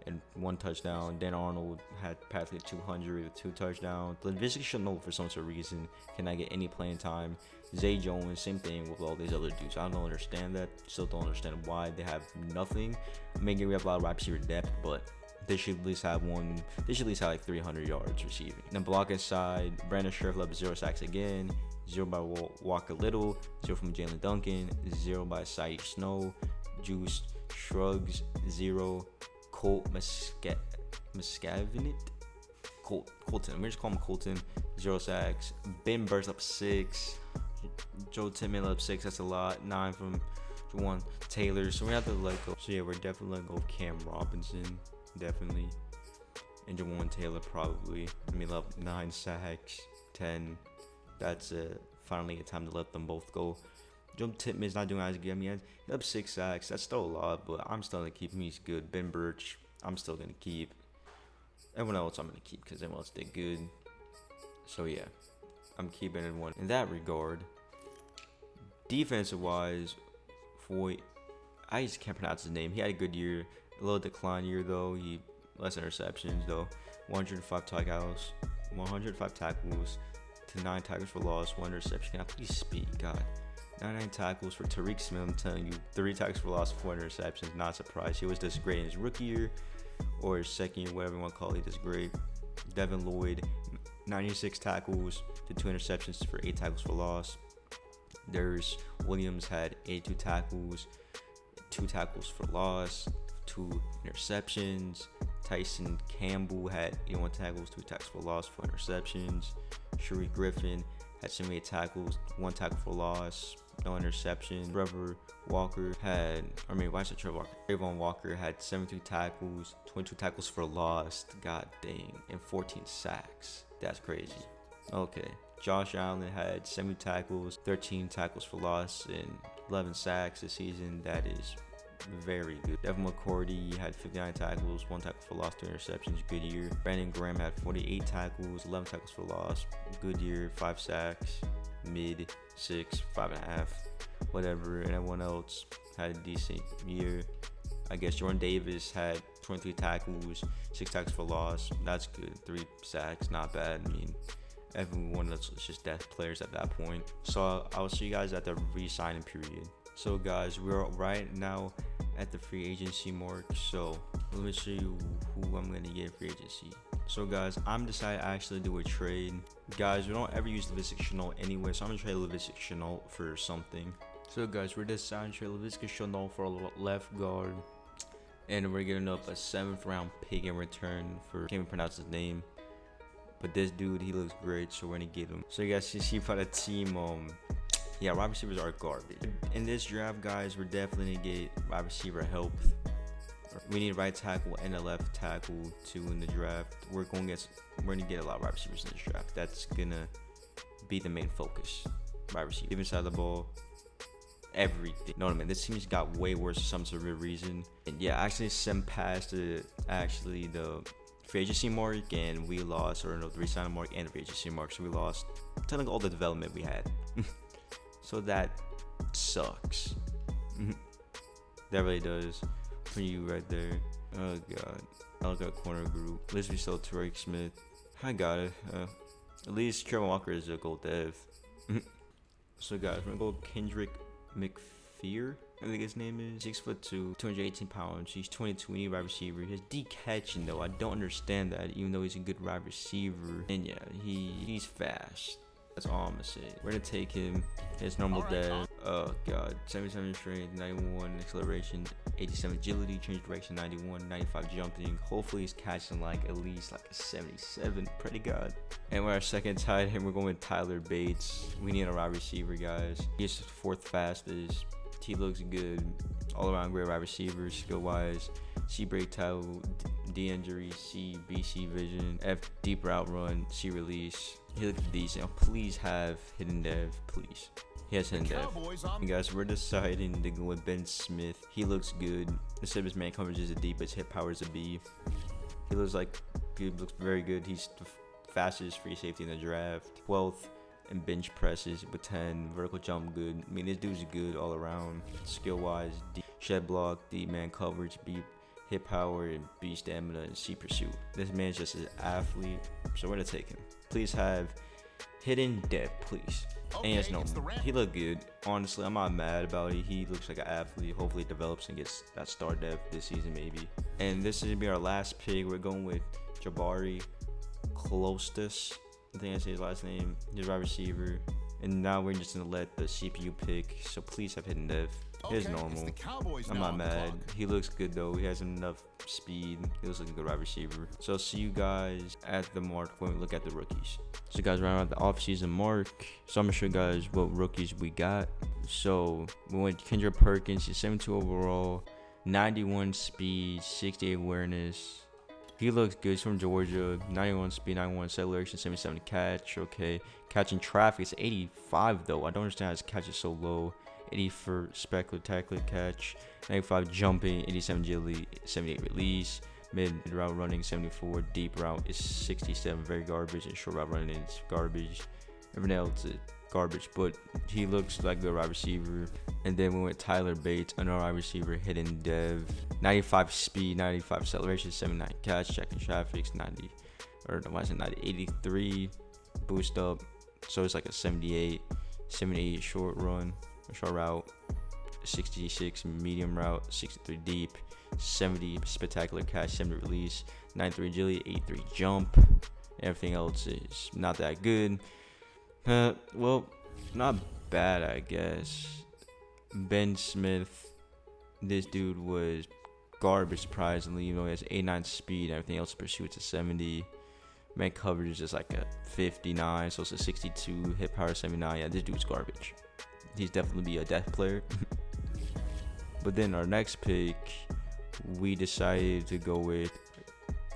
and 1 touchdown. Dan Arnold had practically 200 with 2 touchdowns. Laviska Shenault, for some sort of reason, cannot get any playing time. Zay Jones, same thing with all these other dudes. I don't understand that. Still don't understand why they have nothing. Maybe we have a lot of wide receiver depth, but they should at least have one. They should at least have like 300 yards receiving. Then blocking side, Brandon Scherf left 0 sacks again. 0 by Walker Little. 0 from Jalen Duncan. 0 by Saeed Snow. Juice Shrugs. 0. Colt Muscavinit. Colton. We're just calling him Colton. 0 sacks. Ben Burst up 6. Joe Timmons up 6. That's a lot. 9 from Juwan Taylor. So we have to let go. So yeah, we're definitely letting go of Cam Robinson. Definitely. And Juwan Taylor probably. I mean, up 9 sacks. 10. That's finally a time to let them both go. Joe Tippmann's not doing as good. I mean, he's up 6 sacks. That's still a lot, but I'm still going to keep him. He's good. Ben Birch, I'm still going to keep. Everyone else I'm going to keep because everyone else did good. So, yeah, I'm keeping everyone in that regard. Defensive-wise, I just can't pronounce his name. He had a good year. A little decline year, though. He less interceptions, though. 105 tackles to 9 tackles for loss, 1 interception. Can I please speak? God. 99 tackles for Tariq Smith. I'm telling you, 3 tackles for loss, 4 interceptions. Not surprised. He was this great in his rookie year or his second year, whatever you want to call it. He was great. Devin Lloyd, 96 tackles to 2 interceptions for 8 tackles for loss. Darius Williams had 82 tackles, 2 tackles for loss, 2 interceptions. Tyson Campbell had 81 tackles, 2 tackles for loss, 4 interceptions. Sheree Griffin had 78 tackles, 1 tackle for loss, no interception. Trevor Walker had, Trayvon Walker had 73 tackles, 22 tackles for loss, god dang, and 14 sacks. That's crazy. Okay. Josh Allen had 70 tackles, 13 tackles for loss, and 11 sacks this season. That is very good. Devin McCourty had 59 tackles, 1 tackle for loss, 2 interceptions. Good year. Brandon Graham had 48 tackles, 11 tackles for loss. Good year. 5 sacks, mid 6, 5.5, whatever. And everyone else had a decent year. I guess Jordan Davis had 23 tackles, 6 tackles for loss. That's good. 3 sacks, not bad. I mean, everyone that's just depth players at that point. So I'll see you guys at the re-signing period. So guys, we're right now at the free agency mark. So let me show you who I'm gonna get free agency. So guys, I'm deciding to actually do a trade. Guys, we don't ever use Laviska Shenault anyway, so I'm gonna trade Laviska Shenault for something. So guys, we're deciding to trade Laviska Shenault for a left guard, and we're giving up a 7th round pick in return for, can't even pronounce his name, But this dude, he looks great, so we're gonna get him. So you guys can see for the team, yeah, wide receivers are garbage. In this draft, guys, we're definitely gonna get wide receiver help. We need a right tackle and a left tackle too in the draft. We're gonna get a lot of wide receivers in this draft. That's gonna be the main focus. Wide receiver, even side of the ball, everything. No, man, this team's got way worse for some sort of reason. And yeah, actually, sent past the free agency mark, and we lost, or no, the re-signing mark and the free agency mark. So we lost telling all the development we had. So that sucks. That really does. For you right there. Oh god. I look at corner group. At least we still Tariq Smith. I got it. At least Trevor Walker is a gold dev. So guys, we're gonna go Kendrick McPhear, I think his name is. 6'2", 218 pounds. He's 22. We need a wide receiver. He has D catching though. I don't understand that, even though he's a good wide receiver. And yeah, he's fast. That's all I'm gonna say. We're gonna take him. His normal dev. Oh god. 77 strength, 91 acceleration, 87 agility, change direction, 91, 95 jumping. Hopefully he's catching like at least like a 77. Pray to God. And we're our second tight end. We're going with Tyler Bates. We need a wide receiver, guys. He's fourth fastest. He looks good. All around great wide receiver, skill wise. C break tackle, D injury, C BC vision, F deep route run, C release. He looks decent. Please have hidden dev, please. He has hidden dev. And guys, we're deciding to go with Ben Smith. He looks good. Instead of his man coverage is a D, but his hit power is a B. He looks very good. He's the fastest free safety in the draft. 12th in bench presses with 10. Vertical jump good. I mean, this dude's good all around. Skill wise, D shed block, D man coverage, B hit power, and B stamina, and C pursuit. This man's just an athlete, so we're gonna take him. Please have hidden depth, please. And yes, no, he looked good. Honestly, I'm not mad about it. He looks like an athlete. Hopefully he develops and gets that star depth this season maybe. And this is gonna be our last pick. We're going with Jabari Clostus. I think that's his last name. He's a wide receiver. And now we're just gonna let the CPU pick. So please have hidden dev. He's normal. I'm not mad. He looks good though. He has enough speed. He looks like a good wide receiver. So I'll see you guys at the mark when we look at the rookies. So guys, we're at the offseason mark. So I'm gonna show you guys what rookies we got. So we went Kendrick Perkins. He's 72 overall, 91 speed, 68 awareness. He looks good. He's from Georgia. 91 speed, 91 acceleration, 77 catch. Okay, catching traffic is 85 though. I don't understand how his catch is so low. 80 for spectacular catch, 95 jumping, 87 agility, 78 release, mid route running 74, deep route is 67, very garbage, and short route running is garbage. Everything else is garbage, but he looks like a wide receiver. And then we went Tyler Bates, another wide receiver, hidden dev, 95 speed, 95 acceleration, 79 catch, checking traffic, 90, or no, why is it 90? 83 boost up, so it's like a 78 short run. Short route, 66 medium route, 63 deep, 70 spectacular catch, 70 release, 93 agility, 83 jump. Everything else is not that good. Well, not bad, I guess. Ben Smith, this dude was garbage surprisingly, even though he has 89 speed. Everything else pursuits a 70. Man coverage is just like a 59, so it's a 62. Hit power 79. Yeah, this dude's garbage. He's definitely be a death player. But then our next pick, we decided to go with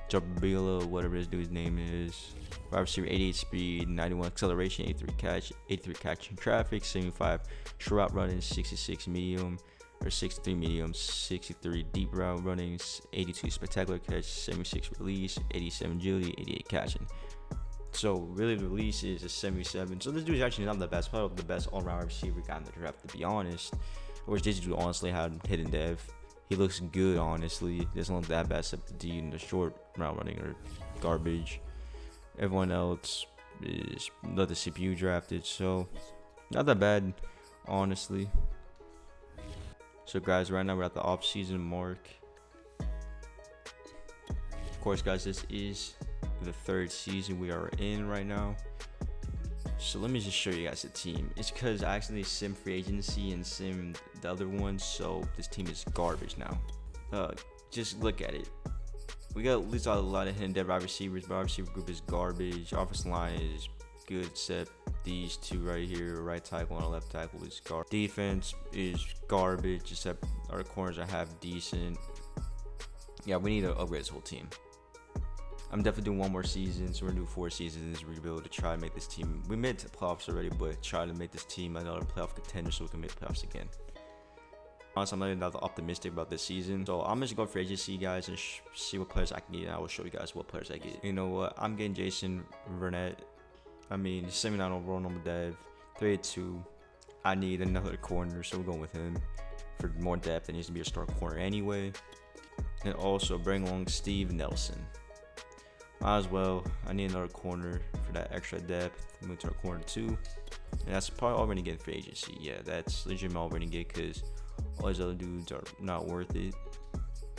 Jabila, whatever this dude's name is. Wide receiver, 88 speed, 91 acceleration, 83 catching traffic, 75 short route running, 66 medium, or 63 medium, 63 deep route running, 82 spectacular catch, 76 release, 87 agility, 88 catching. So really the release is a 77. So this dude is actually not the best, probably the best all-round receiver guy in the draft, to be honest. I wish this dude honestly had hidden dev. He looks good, honestly. Doesn't look that bad except the D in the short route running or garbage. Everyone else is not the CPU drafted, so not that bad, honestly. So guys, right now we're at the off-season mark. Of course, guys, this is the third season we are in right now. So let me just show you guys the team. It's because I actually sim free agency and sim the other one, so this team is garbage now. Just look at it. We got at least a lot of hidden depth wide receivers, but our receiver group is garbage. Offensive line is good, except these two right here, right tackle and left tackle is garbage. Defense is garbage, except our corners are half decent. Yeah, we need to upgrade this whole team. I'm definitely doing one more season, so we're gonna do 4 seasons in this rebuild to try to make this team. We made it to playoffs already, but try to make this team another playoff contender so we can make playoffs again. Honestly, I'm not that optimistic about this season, so I'm just going for agency, guys, and see what players I can get. And I will show you guys what players I get. You know what? I'm getting Jason Vernet. I mean, 79 overall normal dev, 382. I need another corner, so we're going with him for more depth. It needs to be a star corner anyway. And also bring along Steve Nelson. Might as well. I need another corner for that extra depth. Move to our corner 2. And that's probably all we're going to get for agency. Yeah, that's legitimately all we're going to get because all these other dudes are not worth it.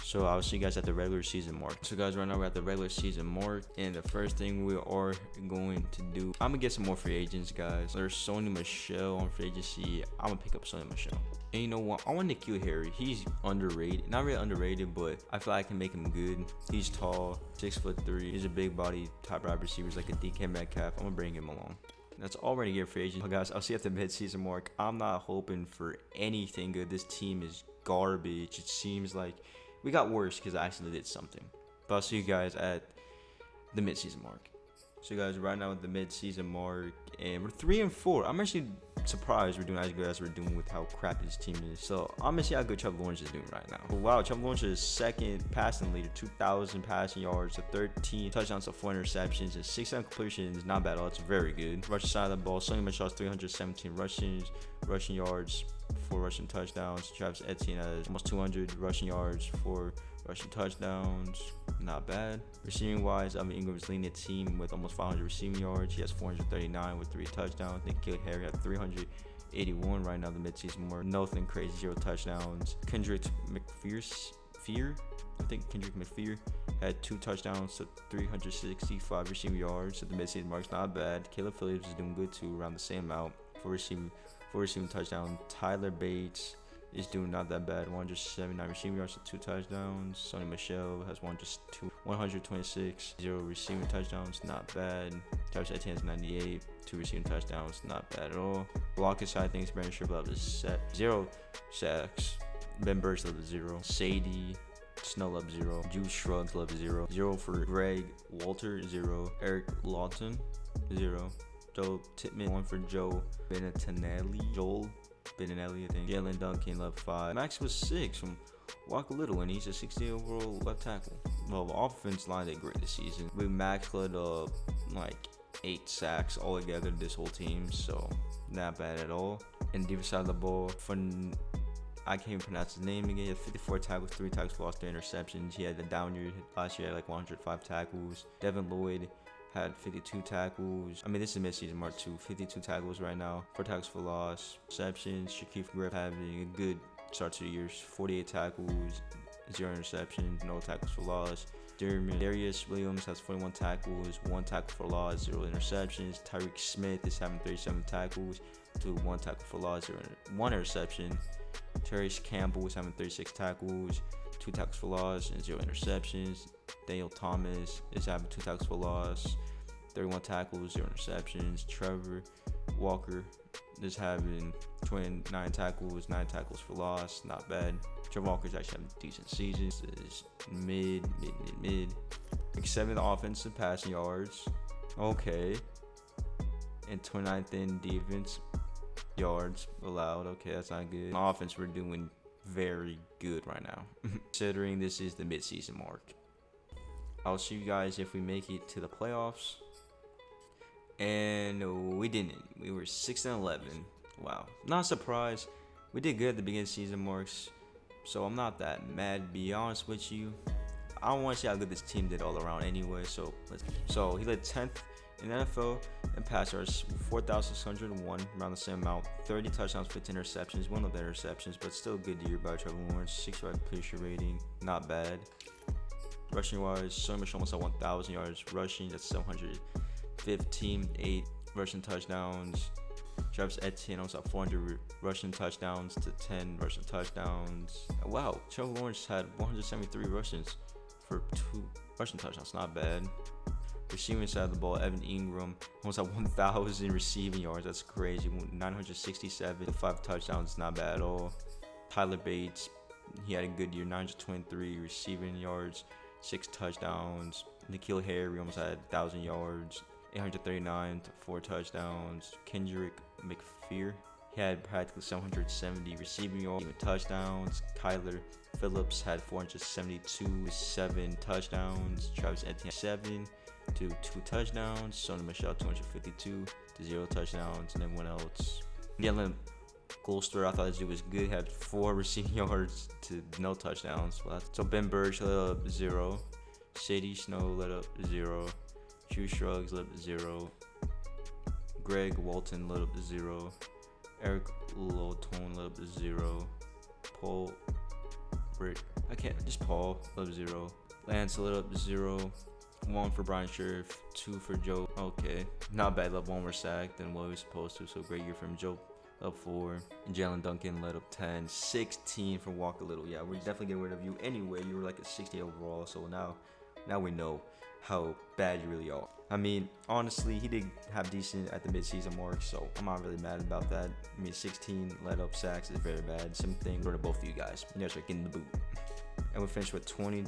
So I'll see you guys at the regular season mark. So guys, right now we're at the regular season mark, and the first thing we are going to do, I'm gonna get some more free agents, guys. There's Sony Michel on free agency. I'm gonna pick up Sony Michel. And you know what? I want Nikhil Harry. He's underrated. Not really underrated, but I feel like I can make him good. He's tall, 6'3". He's a big body, top wide receiver, like a DK Metcalf. I'm gonna bring him along. That's all we're gonna get free agents. Guys, I'll see you at the mid-season mark. I'm not hoping for anything good. This team is garbage. It seems like we got worse because I actually did something. But I'll see you guys at the mid-season mark. So guys, right now at the mid-season mark, and we're 3-4. I'm actually surprised we're doing as good as we're doing with how crappy this team is. So I'm gonna see how good Trevor Lawrence is doing right now. But wow, Trevor Lawrence is second passing leader, 2,000 passing yards, 13 touchdowns, 4 interceptions, and 6 completions. Not bad at all. It's very good. Rushing side of the ball, Sony Michel's 317 rushing yards, 4 rushing touchdowns. Travis Etienne has almost 200 rushing yards, 4 rushing touchdowns. Not bad. Receiving wise, Ingram's leading the team with almost 500 receiving yards. He has 439 with 3 touchdowns. Nikhil Harry had 381 right now, the midseason mark. Nothing crazy, 0 touchdowns. Kendrick McPherson had 2 touchdowns to 365 receiving yards at the midseason mark. Not bad. Caleb Phillips is doing good too, around the same amount for receiving touchdown. Tyler Bates is doing not that bad, 179 receiving yards to 2 touchdowns. Sony Michel has 126, 0 receiving touchdowns, not bad. Travis Etienne has 98, 2 receiving touchdowns, not bad at all. Blocking side things, Brandon Scherf level is 0 sacks. Ben Burch level 0. Sadie Snow level 0. Juice Shrugs level 0. 0 for Greg Walter, 0. Eric Lawton, 0. Joe Titman, 1 for Joel Beninelli, I think. Jalen Duncan, level 5. Max was 6 from Walker Little, and he's a 60 overall left tackle. Well, the offense line did great this season. We max led like 8 sacks altogether this whole team, so not bad at all. And defense side of the ball, I can't even pronounce his name again. He had 54 tackles, 3 tackles lost, 3 interceptions. He had the down year last year, had like 105 tackles. Devin Lloyd had 52 tackles. I mean, this is mid-season mark too. 52 tackles right now. 4 tackles for loss. Receptions. Shaquille Griff having a good start to the year. 48 tackles, 0 interceptions, no tackles for loss. Darius Williams has 41 tackles, 1 tackle for loss, 0 interceptions. Tyreek Smith is having 37 tackles, 1 tackle for loss, 1 interception. Terrence Campbell is having 36 tackles, 2 tackles for loss, and 0 interceptions. Daniel Thomas is having 2 tackles for loss, 31 tackles, 0 interceptions. Trevor Walker is having 29 tackles, 9 tackles for loss. Not bad. Trevor Walker's actually having a decent season. This is mid. 7th offensive passing yards. Okay. And 29th in defense yards allowed. Okay, that's not good. On offense, we're doing very good right now. Considering this is the mid-season mark. I'll see you guys if we make it to the playoffs. And we didn't. We were 6-11. Wow. Not surprised. We did good at the beginning of the season marks, so I'm not that mad, to be honest with you. I want to see how good this team did all around anyway. So he led 10th in the NFL in pass yards, 4,601, around the same amount. 30 touchdowns, 15 interceptions. One of the interceptions, but still a good year by Trevor Lawrence. 6 yard completion rating, not bad. Rushing wise, Sony Michel almost had 1,000 yards rushing. That's 715, 8 rushing touchdowns. Travis Etienne almost had 400 rushing touchdowns to 10 rushing touchdowns. Wow, Trevor Lawrence had 173 rushes for 2 rushing touchdowns. Not bad. Receiving side of the ball, Evan Ingram almost at 1,000 receiving yards. That's crazy. 967, 5 touchdowns. Not bad at all. Tyler Bates, he had a good year. 923 receiving yards, 6 touchdowns. N'Keal Harry almost had 1,000 yards, 839 to 4 touchdowns. Kendrick McPherson, he had practically 770 receiving yards, 7 touchdowns. Kyler Phillips had 472, 7 touchdowns. Travis Etienne 7 to 2 touchdowns. Sony Michel 252 to 0 touchdowns. And everyone else. Jalen Golster, I thought this dude was good. Had 4 receiving yards to no touchdowns. So Ben Burge let up 0. Sadie Snow let up 0. Hugh Shrugs let up 0. Greg Walton let up 0. Eric Lotone let up 0. Paul Brick, Paul let up 0. Lance let up 0. 1 for Brian Scherf, 2 for Joe. Okay, not bad. Let up 1 more sack than what he was supposed to. So great year from Joe. Up 4. And Jalen Duncan led up 10. 16 from Walker Little. Yeah, we're definitely getting rid of you anyway. You were like a 60 overall. So now we know how bad you really are. I mean, honestly, he did have decent at the midseason mark, so I'm not really mad about that. I mean, 16 let up sacks is very bad. Same thing for both of you guys. You guys are getting the boot. And we finished with 20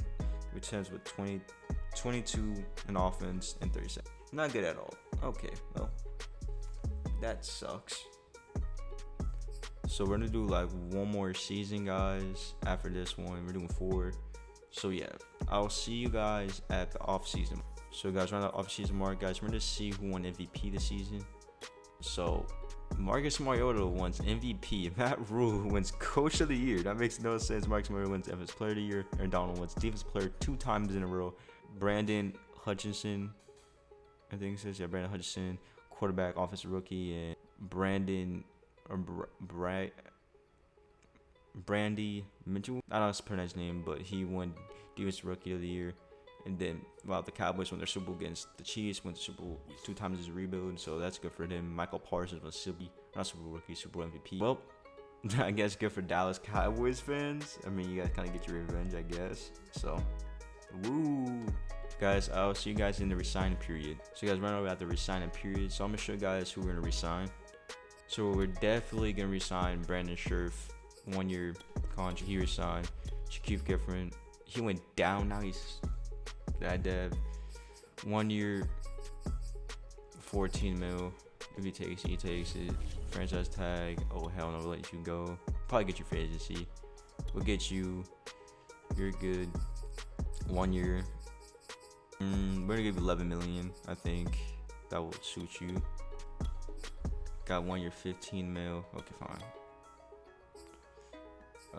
returns with 22 in offense and 37. Not good at all. Okay, well, that sucks. So we're gonna do like 1 more season, guys. After this one, we're doing 4. So yeah, I'll see you guys at the off season. So guys, around the off season mark, guys, we're gonna see who won MVP this season. So Marcus Mariota wins MVP. Matt Rule wins Coach of the Year. That makes no sense. Marcus Mariota wins Defensive Player of the Year. Aaron Donald wins Defensive Player 2 times in a row. Brandon Hutchinson, I think it says, yeah, Brandon Hutchinson, quarterback, offensive rookie, and Brandy Mitchell. I don't know how to pronounce his name, but he won Defensive Rookie of the Year. And then, the Cowboys won their Super Bowl against the Chiefs, went Super Bowl 2 times as a rebuild, so that's good for them. Michael Parsons was Super Bowl rookie, Super Bowl MVP. Well, I guess good for Dallas Cowboys fans. I mean, you guys kind of get your revenge, I guess. So, woo. Guys, I'll see you guys in the resigning period. So, you guys, run over at the resigning period. So, I'm going to show you guys who we're going to resign. So, we're definitely going to resign Brandon Scherf, 1-year contract. He resigned. Shaquille Gifford, he went down. Now he's that dev. 1 year, 14 mil. If he takes it, he takes it. Franchise tag. Oh hell no, we'll let you go. Probably get you free agency. We'll get you. You're good. 1 year. We're gonna give you 11 million. I think that will suit you. Got 1 year, 15 mil. Okay, fine.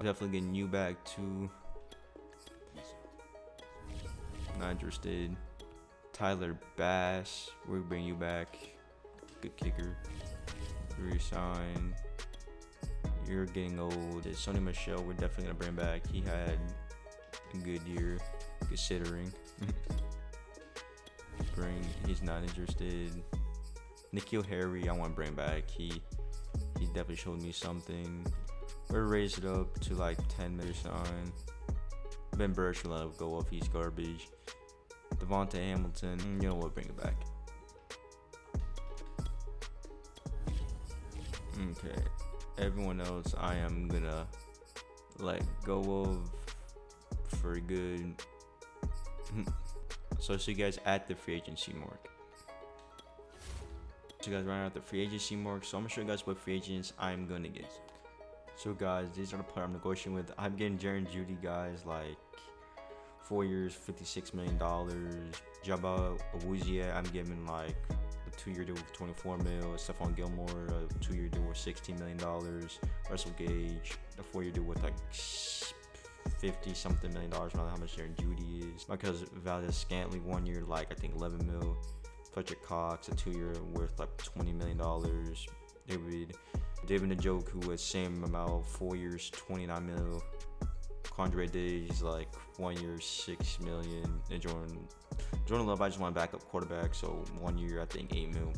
Definitely getting you back too. Not interested. Tyler Bass, we'll bring you back. Good kicker. Resign. You're getting old. Sony Michel, we're definitely gonna bring back. He had a good year, considering. He's not interested. N'Keal Harry, I want to bring back. He definitely showed me something. We're raised it up to like 10 million. Ben Burch will let him go off. He's garbage. Devontae Hamilton, you know what? Bring it back. Okay. Everyone else, I am gonna let go of for good. So see you guys at the free agency mark. So you guys right at the free agency mark. So I'm gonna show you guys what free agents I'm gonna get. So guys, these are the players I'm negotiating with. I'm getting Jerry Judy, guys, like 4 years, $56 million. Jabba Awuzie, I'm giving like a 2-year deal with 24 mil. Stephon Gilmore, a 2-year deal with $16 million. Russell Gage, a 4-year deal with like 50-something million dollars. I don't know how much Jerry Judy is. Because Valdez Scantley, 1 year, like I think 11 mil. Fletcher Cox, a 2-year worth like $20 million. David Njoku with same amount, 4 years, 29 mil. Condre Days, like 1 year, 6 million. And Jordan Love, I just want a backup quarterback, so 1 year, I think 8 mil.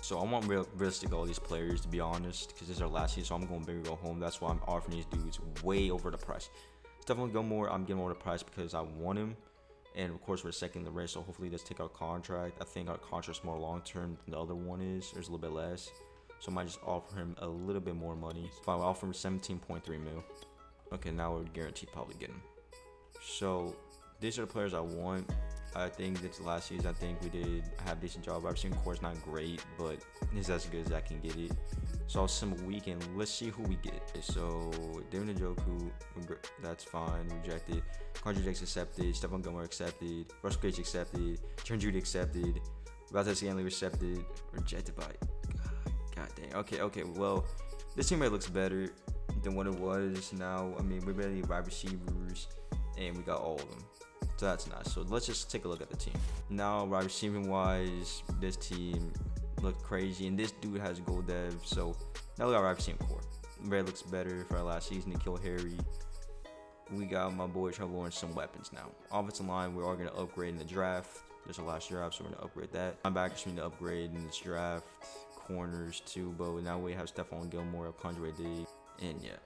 So I want realistic all these players, to be honest, because this is our last season, so I'm going big or go home. That's why I'm offering these dudes way over the price. Stephon Gilmore, I'm getting over the price because I want him. And of course, we're second in the race, so hopefully he does take our contract. I think our contract's more long-term than the other one is. There's a little bit less. So I might just offer him a little bit more money. Fine, we'll offer him 17.3 mil. Okay, now we're guaranteed probably get him. So these are the players I want. I think this last season, I think we did have a decent job. I've seen core's not great, but it's as good as I can get it. So I'll sim a weekend. Let's see who we get. So David Njoku, that's fine, rejected. Quandre Jakes accepted. Stephon Gilmore accepted. Russell Gage accepted. Trent Judy accepted. Valdez Scanley accepted. Rejected by God dang. Okay. Well, this team looks better than what it was now. I mean, we're barely wide receivers, and we got all of them. So that's nice. So let's just take a look at the team. Now, wide receiving wise, this team looked crazy, and this dude has gold dev. So now we got wide receiving core. Ray looks better for our last season to kill Harry. We got my boy Trevor Lawrence some weapons now. Offensive line, we are going to upgrade in the draft. There's our last draft, so we're going to upgrade that. Linebackers, we need to upgrade in this draft. Corners too, but now we have Stephon Gilmore, Quandre D, and yeah,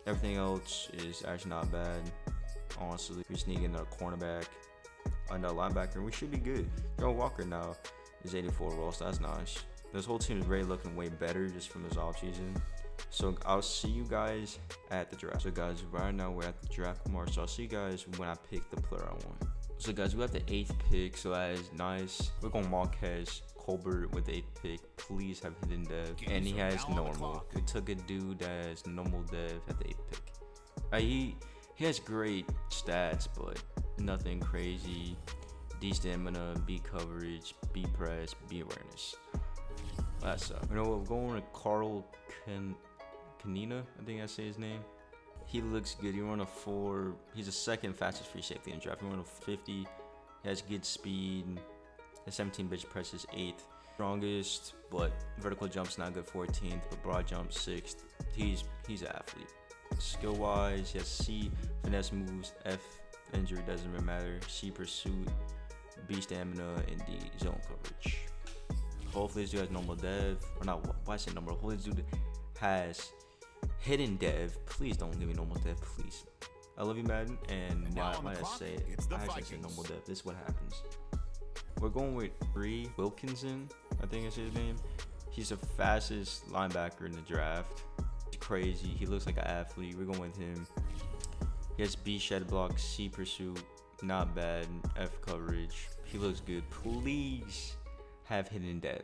everything else is actually not bad. Honestly, we just need to get another cornerback, another linebacker, and we should be good. Joe Walker now is 84 roll, so that's nice. This whole team is really looking way better just from this offseason. So I'll see you guys at the draft. So guys, right now we're at the draft mark. So I'll see you guys when I pick the player I want. So guys, we have the 8th pick, so that is nice. We're going Marquez Colbert with the 8th pick. Please have hidden dev, and he has normal. We took a dude that has normal dev at the 8th pick. He has great stats, but nothing crazy. D stamina, B coverage, B press, B awareness. That's up. You know what? We're going with Carl Canina, I think I say his name. He looks good. He run a 4. He's the second fastest free safety in the draft. He run a 50. He has good speed. His 17 bench press is 8th. Strongest, but vertical jump's not good, 14th, but broad jump 6th. He's an athlete. Skill wise, he has C finesse moves, F injury doesn't really matter, C pursuit, B stamina, and D zone coverage. Hopefully this dude has normal dev, or not, why I say normal? Hopefully this dude has hidden dev. Please don't give me normal dev, please. I love you, Madden, and why I say it? I actually say normal dev. This is what happens. We're going with Bree Wilkinson, I think is his name. He's the fastest linebacker in the draft. He's crazy. He looks like an athlete. We're going with him. He has B shed block, C pursuit, not bad, F coverage. He looks good. Please have hidden dev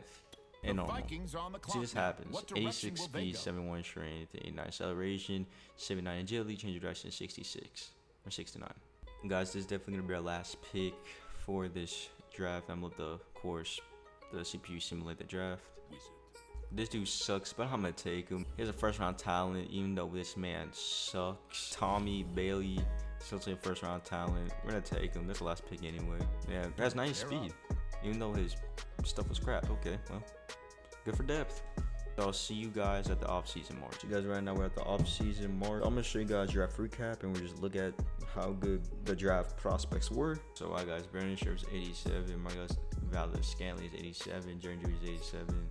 and normal. See, this happens. 86 speed, 71 strength, 89 acceleration, 79 agility, change of direction, 66 or 69. Guys, this is definitely gonna be our last pick for this draft. I'm with the course, the CPU simulate the draft. This dude sucks, but I'm gonna take him. He has a first round talent, even though this man sucks. Tommy Bailey, still a first round talent. We're gonna take him. That's the last pick anyway. Yeah, that's 90 speed, even though his stuff was crap. Okay, well, good for depth. So I'll see you guys at the off-season mark. So you guys, right now we're at the off-season mark. I'm gonna show you guys draft recap, and we just look at how good the draft prospects were. So alright guys, Brandon Scherf's 87. My guys, Valdez Scanley is 87. Jerry Judy's 87.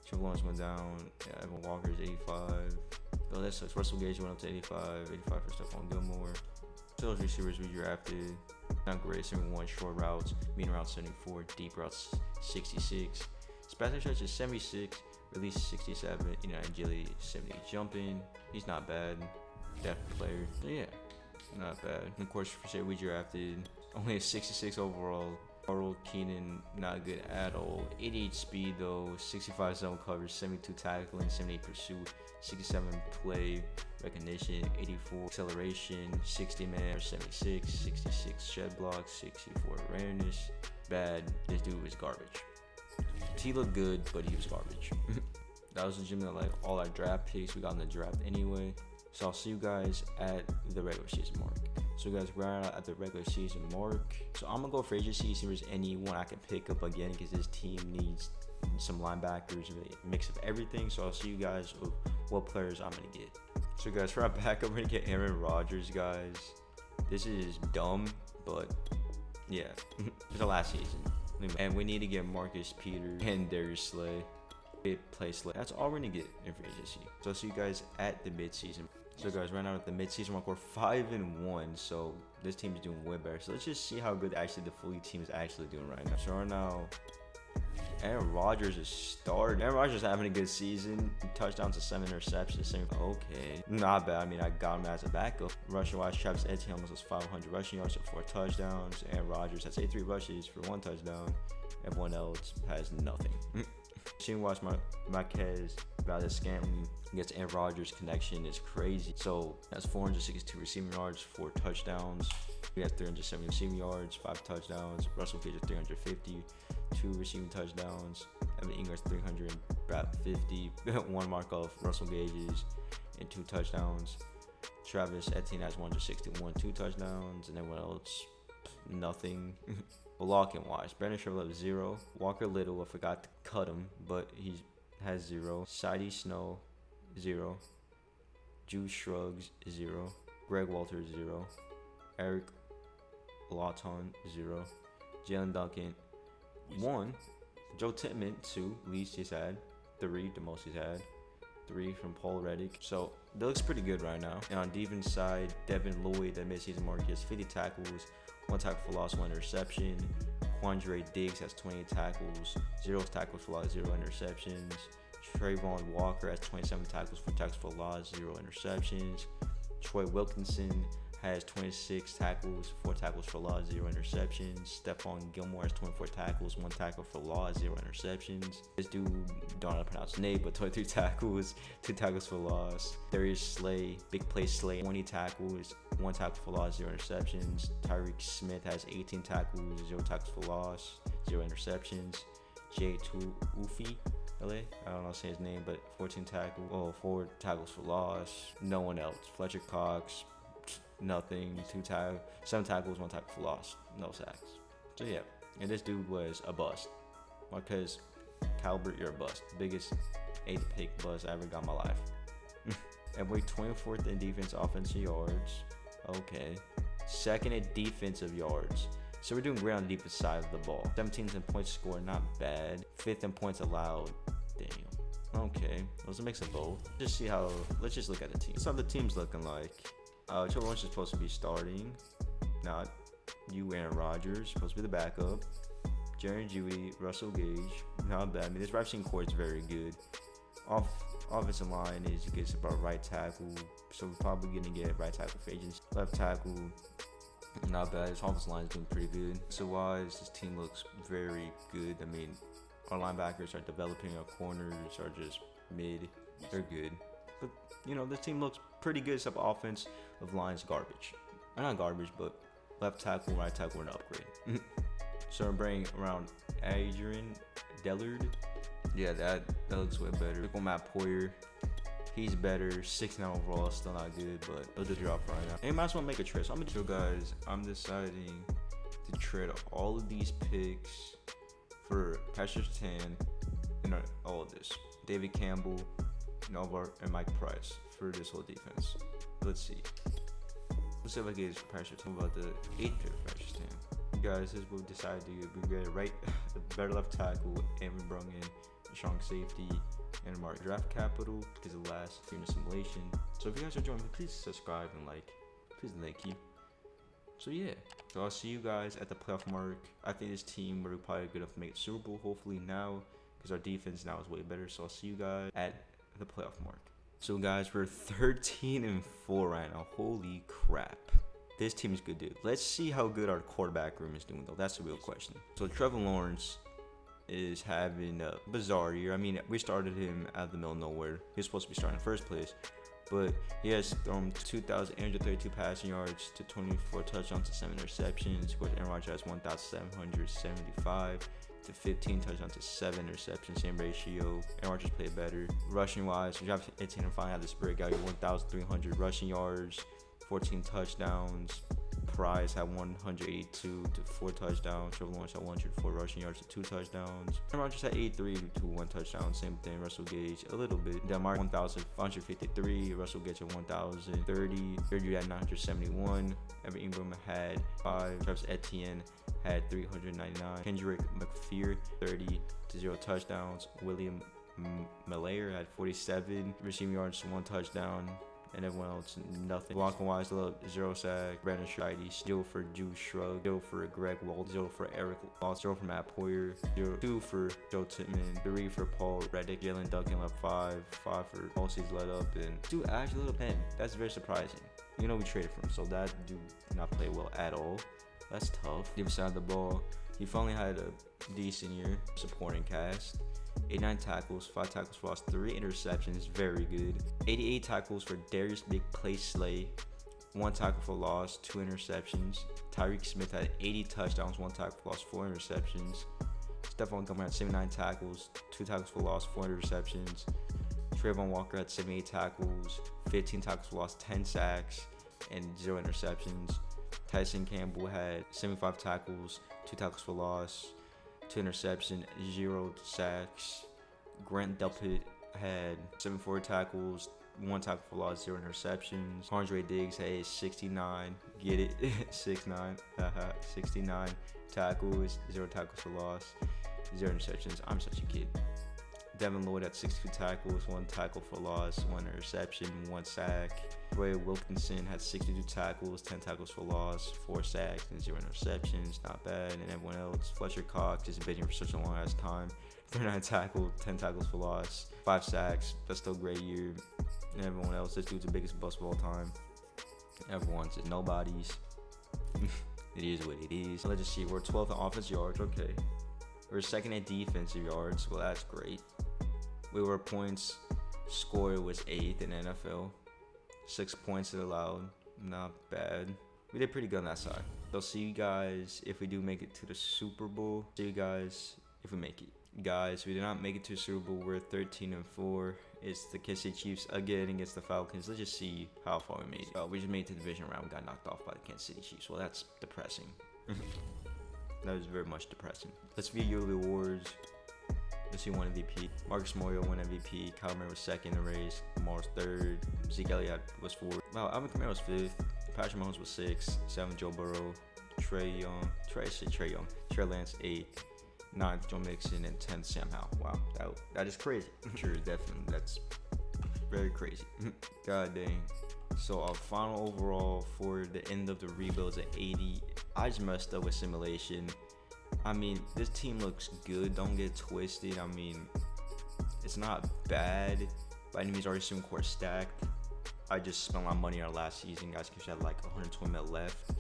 Trevor Lawrence went down. Yeah, Evan Walker's 85. Oh, that sucks. Russell Gage went up to 85. 85 for Stephon Gilmore. Those receivers we drafted, not great. 71 short routes, medium routes 74, deep routes 66. Passing stretch is 76, release 67, agility 70. Jumping, he's not bad. Depth player, so yeah, not bad. And of course, for sure we drafted only a 66 overall. Harold Keenan, not good at all. 88 speed though, 65 zone coverage, 72 tackling, 78 pursuit, 67 play recognition, 84 acceleration, 60 man, 76, 66 shed block, 64 awareness. Bad. This dude was garbage. He looked good, but he was garbage. That was legitimately like all our draft picks we got in the draft anyway. So I'll see you guys at the regular season mark. So guys, we're at the regular season mark. So I'm gonna go for agency, see if there's anyone I can pick up again, because this team needs some linebackers, really a mix of everything. So I'll see you guys with what players I'm gonna get. So guys, for our backup, we're gonna get Aaron Rodgers, guys. This is dumb, but yeah, it's the last season. And we need to get Marcus Peters and Darius Slay. Play Slay. That's all we're gonna get in free agency. So I'll see you guys at the midseason. So guys, right now at the midseason mark, we're 5-1. So this team is doing way better. So let's just see how good actually the Philly team is actually doing right now. So right now, Aaron Rodgers is starting. Aaron Rodgers is having a good season. Touchdowns to 7 interceptions. Okay, not bad. I mean, I got him as a backup. Rushing wise, Travis Etienne almost has 500 rushing yards for 4 touchdowns. Aaron Rodgers has 83 rushes for 1 touchdown. Everyone else has nothing. Seeing watch Marquez Valdez-Scantling against Aaron Rodgers connection is crazy. So that's 462 receiving yards, 4 touchdowns. We have 370 receiving yards, 5 touchdowns. Russell Gage at 350, 2 receiving touchdowns. Evan Ingram's 350, 1 mark off Russell Gage's, and 2 touchdowns. Travis Etienne has 161, 2 touchdowns, and everyone else, nothing. Blocking wise, Brandon Sherlock 0. Walker Little, I forgot to cut him, but he has 0. Sidey Snow 0. Juice Shrugs 0. Greg Walters 0. Eric Lawton 0. Jalen Duncan 1. Joe Tittman 2. Least he's had 3, the most he's had 3 from Paul Reddick. So that looks pretty good right now. And on defense side, Devin Lloyd, that midseason mark, he has 50 tackles, 1 tackle for loss, 1 interception. Quandre Diggs has 28 tackles, 0 tackles for loss, 0 interceptions. Trayvon Walker has 27 tackles, 4 tackles for loss, 0 interceptions. Troy Wilkinson has 26 tackles, 4 tackles for loss, 0 interceptions. Stephon Gilmore has 24 tackles, 1 tackle for loss, 0 interceptions. This dude, don't know how to pronounce his name, but 23 tackles, 2 tackles for loss. Darius Slay, big play Slay, 20 tackles, 1 tackle for loss, 0 interceptions. Tyreek Smith has 18 tackles, 0 tackles for loss, 0 interceptions. Jay Ufi, I don't know how to say his name, but 14 tackles, 4 tackles for loss. No one else. Fletcher Cox, nothing. 7 tackles, 1 tackle for loss, no sacks. So yeah, and this dude was a bust. Marquez Calvert, you're a bust. Biggest 8th pick bust I ever got in my life. And we're 24th in defense, offensive yards. Okay. 2nd in defensive yards. So we're doing great on the defense side of the ball. 17th in points scored, not bad. 5th in points allowed. Damn. Okay. Let's mix of both. Just see how. Let's just look at the team. That's how the team's looking like. Trevor Lawrence is supposed to be starting. Not you, Aaron Rodgers. Supposed to be the backup. Jerry Jeudy, Russell Gage. Not bad. I mean, this receiving core is very good. Offensive line is good about right tackle. So we're probably going to get right tackle for agents. Left tackle, not bad. This offensive line is doing pretty good. So wise, this team looks very good. I mean, our linebackers are developing. Our corners are just mid. They're good. But, this team looks pretty good except offense of line's garbage. Not garbage, but left tackle, right tackle, and upgrade. So I'm bringing around Adrian Dillard. Yeah, that looks way better. Look on Matt Poyer. He's better. 6-9 overall, still not good, but it'll do the job right now. And might as well make a trade. So I'm gonna show guys, I'm deciding to trade all of these picks for Patrick Surtain and all of this. David Campbell, Nova, and Mike Price for this whole defense. Let's see. Let's see if I get this for Patrick Surtain. About the 8th pick for Patrick Surtain. Guys, this is what we decided to do. We got right, better left tackle, and we brought in strong safety and mark draft capital because of the last year in simulation. So if you guys are joining me, please subscribe and like. Please and thank you. So yeah, so I'll see you guys at the playoff mark. I think this team will probably good enough to make it Super Bowl. Hopefully now, because our defense now is way better. So I'll see you guys at the playoff mark. So guys, we're 13-4 right now. Holy crap. This team is good, dude. Let's see how good our quarterback room is doing, though. That's the real question. So Trevor Lawrence is having a bizarre year. I mean, we started him out of the middle of nowhere. He was supposed to be starting in first place, but he has thrown 2,832 passing yards to 24 touchdowns to 7 interceptions. Of course, Aaron Rodgers has 1,775 to 15 touchdowns to 7 interceptions, same ratio. Aaron Rodgers played better. Rushing wise, we have 18 and finally had this breakout. 1,300 rushing yards, 14 touchdowns. Price had 182 to 4 touchdowns. Trevor Lawrence had 104 rushing yards to 2 touchdowns. Aaron Rodgers had 83 to 1 touchdown. Same thing. Russell Gage a little bit. Denmark 1,553. Russell Gage at 1,030. Third had 971. Evan Ingram had 5. Travis Etienne had 399. Kendrick McPherson 30 to 0 touchdowns. William Malayer had 47 receiving yards to 1 touchdown. and everyone else nothing. Blocking wise, little 0 sack. Brandon Shidey, 0 for Juice Shrug, 0 for Greg Walt, 0 for Eric Loss, 0 for Matt Poyer, 2 for Joe Tittman, 3 for Paul Reddick, Jalen Duncan left 5 for Kelsey's let up, and 2 actually little pen. That's very surprising. You know we traded for him, so that dude did not play well at all. That's tough. The other side of the ball, he finally had a decent year. Supporting cast. 89 tackles, 5 tackles for loss, 3 interceptions, very good. 88 tackles for Darius Big Play Slay, 1 tackle for loss, 2 interceptions. Tyreek Smith had 80 touchdowns, 1 tackle for loss, 4 interceptions. Stephon Gilmore had 79 tackles, 2 tackles for loss, 4 interceptions. Trayvon Walker had 78 tackles, 15 tackles for loss, 10 sacks, and 0 interceptions. Tyson Campbell had 75 tackles, 2 tackles for loss, 2 interceptions, 0 sacks. Grant Delpit had 74 tackles, 1 tackle for loss, 0 interceptions. Andre Diggs had 69, get it, 6'9", 69 tackles, 0 tackles for loss, 0 interceptions. I'm such a kid. Devin Lloyd had 62 tackles, 1 tackle for loss, 1 interception, 1 sack. Ray Wilkinson had 62 tackles, 10 tackles for loss, 4 sacks, and 0 interceptions. Not bad. And everyone else, Fletcher Cox, just bidding for such a long ass time. 39 tackles, 10 tackles for loss, 5 sacks. That's still a great year. And everyone else, this dude's the biggest bust of all time. Everyone's just nobodies. It is what it is. Let's just see. We're 12th in offensive yards. Okay. We're 2nd in defensive yards. Well, that's great. We were points scored was 8th in NFL. 6 points allowed. Not bad. We did pretty good on that side. So see you guys if we do make it to the Super Bowl. See you guys if we make it. Guys, we did not make it to the Super Bowl. We're 13-4. It's the Kansas City Chiefs again against the Falcons. Let's just see how far we made it. We just made it to the division round. We got knocked off by the Kansas City Chiefs. Well, that's depressing. That was very much depressing. Let's view yearly awards. Let's see, 1 MVP. Marcus Mariota won MVP. Kyler Murray was 2nd in the race. Lamar was 3rd. Zeke Elliott was 4th. Wow, Alvin Kamara was 5th. Patrick Mahomes was 6th. 7th, Joe Burrow. Trey Lance 8th. 9th, Joe Mixon, and 10th, Sam Howell. Wow, that is crazy. Sure, definitely. That's very crazy. God dang. So our final overall for the end of the rebuild is at 80. I just messed up with simulation. I mean, this team looks good. Don't get twisted. I mean, it's not bad. By any means, our receiving core stacked. I just spent a lot of money on last season, guys, because we had like 120 mil left.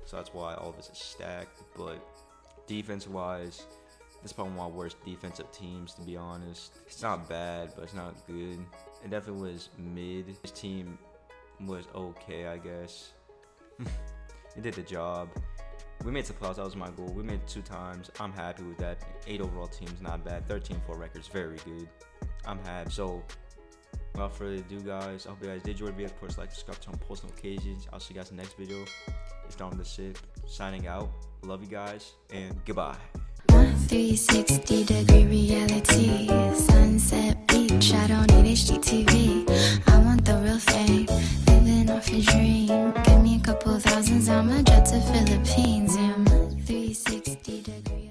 So that's why all this is stacked. But defense-wise, this is probably one of my worst defensive teams, to be honest. It's not bad, but it's not good. It definitely was mid. This team was okay, I guess. It did the job. We made the playoffs. That was my goal. We made it 2 times. I'm happy with that. 8 overall teams, not bad. 13-4 records, very good. I'm happy. So, without further ado, guys, I hope you guys did enjoy the video. Of course, like, subscribe, turn on post notifications. I'll see you guys in the next video. It's Dom the Sith, signing out. Love you guys, and goodbye. 360-degree reality, sunset beach. I don't need HDTV. I want the real fame, living off your dream. Give me a couple thousands, I'ma jet to Philippines. Yeah, 360-degree.